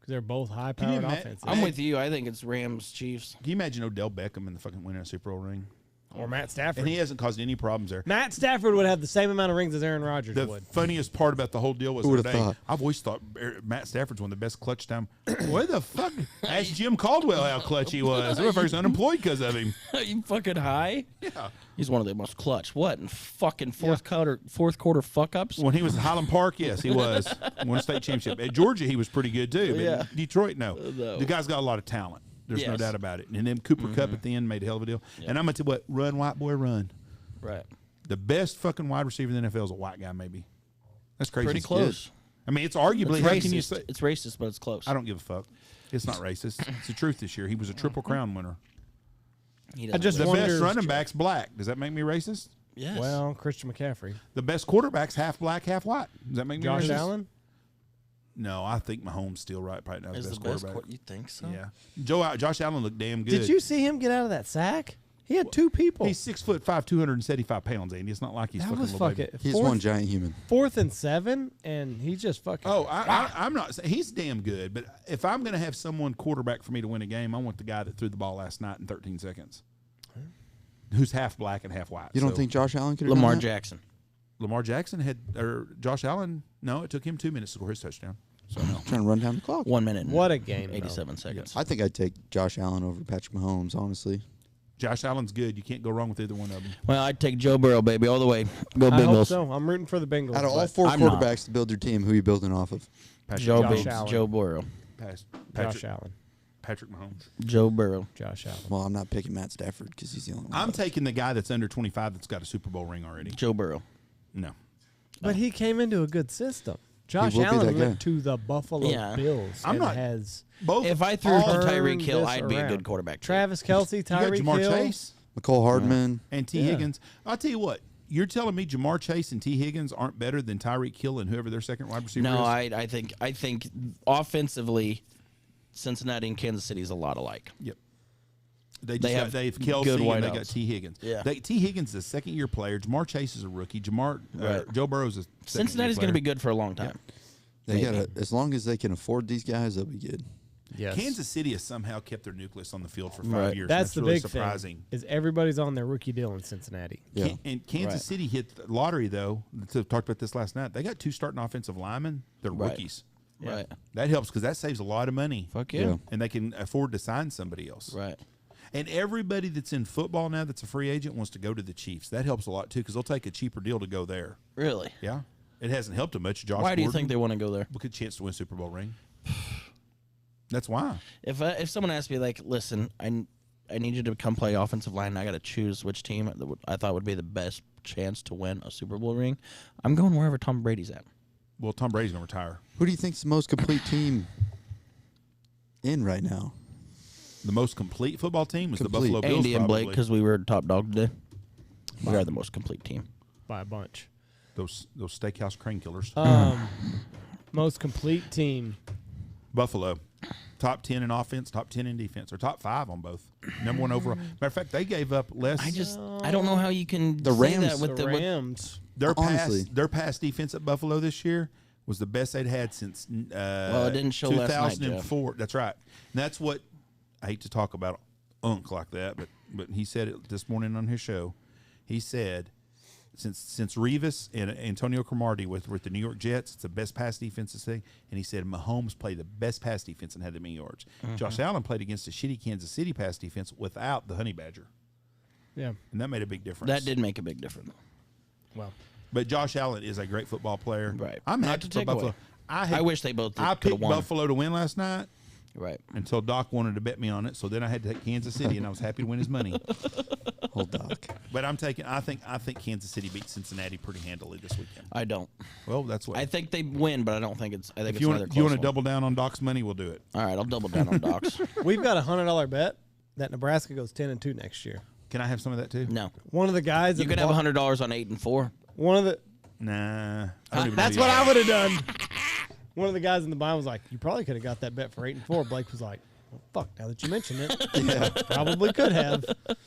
Because they're both high-powered offenses. I'm with you. I think it's Rams Chiefs. Can you imagine Odell Beckham in the fucking winning a Super Bowl ring? Or Matt Stafford. And he hasn't caused any problems there. Matt Stafford would have the same amount of rings as Aaron Rodgers The would. funniest part about the whole deal was Who would've today, thought? I've always thought Matt Stafford's one of the best clutch time. Where the fuck? Ask Jim Caldwell how clutch he was. Motherfucker's unemployed because of him. You fucking high? Yeah. He's one of the most clutch. What? In fucking fourth quarter fuck ups? When he was at Highland Park, yes, he was. Won a state championship. At Georgia, he was pretty good too. But Yeah. Detroit, no. No. The guy's got a lot of talent. There's no Yes. doubt about it. And then Cooper Kupp at the end made a hell of a deal. And I'm going to tell you what, run, white boy, run. Right. The best fucking wide receiver in the NFL is a white guy, maybe. That's crazy. Pretty close. I mean, it's arguably, It's how can you racist. say? It's racist, but it's close. I don't give a fuck. It's not racist. It's the truth this year. He was a Triple Crown winner. He I doesn't just The win. wonder- best running back's black. Does that make me racist? Yes. Well, Christian McCaffrey. The best quarterback's half black, half white. Does that make me Josh racist? Allen? No, I think Mahomes still right now. is Best the best quarterback. You think so? Yeah. Josh Allen looked damn good. Did you see him get out of that sack? He had two people. He's 6'5", 275 pounds, Andy. It's not like he's that fucking was little fucking baby. He's one giant human. 4th and 7, and he just fucking. Oh, I'm not saying he's damn good, but if I'm going to have someone quarterback for me to win a game, I want the guy that threw the ball last night in 13 seconds, who's half black and half white. You don't So, think Josh Allen could have Lamar done that? Jackson. Lamar Jackson or Josh Allen? No, it took him 2 minutes to score his touchdown. So no. Trying to run down the clock. 1 minute. and What a game, though. 87 seconds. I think I'd take Josh Allen over Patrick Mahomes, honestly. Josh Allen's good. You can't go wrong with either one of them. Well, I'd take Joe Burrow, baby, all the way. Go I hope Bengals. so. I'm rooting for the Bengals. Out of all but four I'm not. quarterbacks to build your team, who are you building off of? Joe, Josh Josh Allen. Joe Burrow. Josh Allen. Patrick Mahomes. Joe Burrow. Josh Allen. Well, I'm not picking Matt Stafford because he's the only one. I'm left. taking the guy that's under 25 that's got a Super Bowl ring already. Joe Burrow. No. But he came into a good system. Josh will be Allen that guy. went to the Buffalo Yeah. Bills I'm and not- has Both. If I threw it to turned Tyreek Hill, this I'd be a around. good quarterback. too. Travis Kelce, you got Tyreek Jamar Hill. Chase McCole Hardman. and T. Yeah. Higgins. I'll tell you what. You're telling me Jamar Chase and T. Higgins aren't better than Tyreek Hill and whoever their second wide receiver No, is? I think offensively, Cincinnati and Kansas City is a lot alike. Yep. They They got have Dave good Kelsey and they got wideouts. T. Higgins. Yeah. T. Higgins is a second-year player. Jamar Chase is a rookie. Right. Joe Burrow's a Cincinnati's going to be good for a long time. They Maybe. gotta, as long as they can afford these guys, they'll be good. Yes. Kansas City has somehow kept their nucleus on the field for 5 Right. years. That's the really big surprising. thing. Is everybody's on their rookie deal in Cincinnati. Yeah. And Kansas Right. City hit the lottery, though. Talked about this last night. They got 2 starting offensive linemen. They're Right. rookies. Right. That helps because that saves a lot of money. Fuck yeah. Yeah. And they can afford to sign somebody else. Right. And everybody that's in football now that's a free agent wants to go to the Chiefs. That helps a lot, too, because they'll take a cheaper deal to go there. Really? Yeah. It hasn't helped them much. Josh Why do you Gordon, think they want to go there? with a chance to win a Super Bowl ring. That's why. If someone asked me like, listen, I need you to come play offensive line, and I got to choose which team I thought would be the best chance to win a Super Bowl ring, I'm going wherever Tom Brady's at. Well, Tom Brady's going to retire. Who do you think's the most complete team in right now? The most complete football team was Complete. the Buffalo Bills, Andy and Blake, probably. because we were top dog today. We are the most complete team. By a bunch. Those steakhouse crane killers. Most complete team. Buffalo. Top 10 in offense, top 10 in defense, or top 5 on both. Number 1 overall. Matter of fact, they gave up less. I don't know how you can The say Rams- that with The the with, Rams. Honestly. Their pass defense at Buffalo this year was the best they'd had since Well, it didn't show last night, 2004. That's right. And that's what I hate to talk about like that, but he said it this morning on his show. He said since Revis and Antonio Cromartie with the New York Jets, it's the best pass defense thing. And he said Mahomes played the best pass defense and had the many yards. Josh Allen played against a shitty Kansas City pass defense without the Honey Badger, Yeah. and that made a big difference. that did make a big difference. Well, But Josh Allen is a great football player. Right. I'm Not happy to for take Buffalo. away. I I wish they both I could picked have won. Buffalo to win last night. Right. Until Doc wanted to bet me on it, so then I had to take Kansas City, and I was happy to win his money. Old Doc. But I'm taking. I think Kansas City beats Cincinnati pretty handily this weekend. I don't. Well, that's what I think they win, but I don't think it's. I think If it's you another want, close to one. double down on Doc's money, we'll do it. All right, I'll double down on Docs. We've got a $100 bet that Nebraska goes 10-2 next year. Can I have some of that too? No, One of the guys. you at can the have bar- $100 on 8-4. One of the. Nah. I don't even That's know what you- I would have done. One of the guys in the line was like, "You probably could have got that bet for 8-4." Blake was like, well, "Fuck, now that you mention it, yeah, probably could have."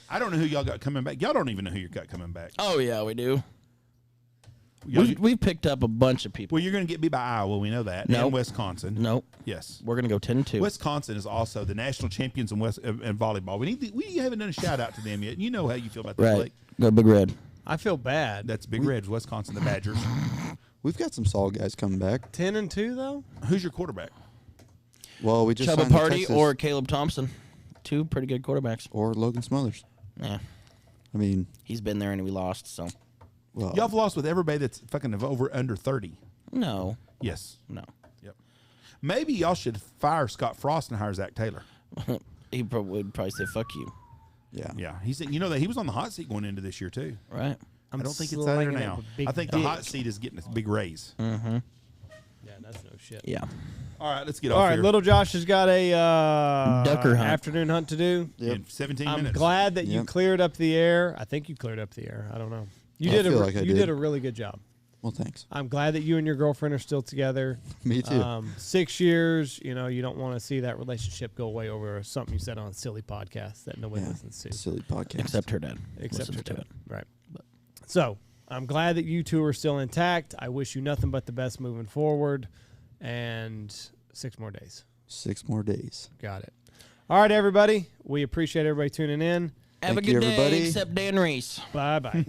I don't know who y'all got coming back. Y'all don't even know who you got coming back. Oh yeah, we do. Y'all- We've picked up a bunch of people. well, you're going to get beat by Iowa. We know that. Nope. And Wisconsin. Nope. Yes. We're gonna go 10-2. Wisconsin is also the national champions in volleyball. We haven't done a shout out to them yet. You know how you feel about that, Right. Blake. Go Big Red. I feel bad. That's Big Reds, Wisconsin, the Badgers. We've got some solid guys coming back. 10-2 though. Who's your quarterback? Well, we just Chubba signed the Party Texas- or Caleb Thompson. Two pretty good quarterbacks. or Logan Smothers. Yeah, I mean, he's been there and we lost. So well, Y'all have lost with everybody that's fucking under 30. no, Yes. no. Yep. Maybe y'all should fire Scott Frost and hire Zach Taylor. He would probably say "fuck you." yeah. Yeah. You know that he was on the hot seat going into this year too. Right. I don't think it's slinging there it now. with a big I think the dick. hot seat is getting a big raise. Yeah, that's no shit. Yeah. All right, let's get All off right, here. little Josh has got a Ducker hunt. afternoon hunt to do. In 17 I'm minutes. glad that you Yep. cleared up the air. I think you cleared up the air. I don't know. You I did feel like I you did. did a really good job. Well, thanks. I'm glad that you and your girlfriend are still together. Me too. 6 years, you don't want to see that relationship go away over something you said on a silly podcast that nobody Yeah. listens to. Silly podcast. Except her dad. Except Listens her to dad. it. Right. So I'm glad that you two are still intact. I wish you nothing but the best moving forward. And 6 more days. 6 more days. Got it. All right, everybody. We appreciate everybody tuning in. Have Thank a you, good day, everybody. except Dan Reese. Bye-bye.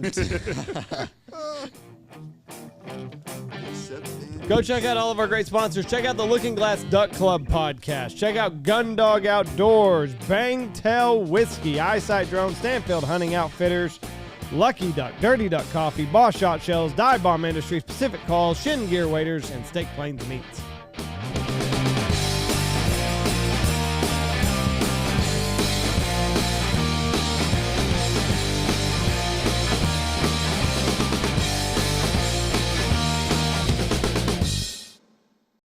Go check out all of our great sponsors. Check out the Looking Glass Duck Club podcast. Check out Gundog Outdoors, Bang Tail Whiskey, Eyesight Drone, Stanfield Hunting Outfitters, Lucky Duck, Dirty Duck Coffee, Boss Shot Shells, Dive Bomb Industries, Pacific Calls, Shin Gear Waiters, and Steak Plains Meats.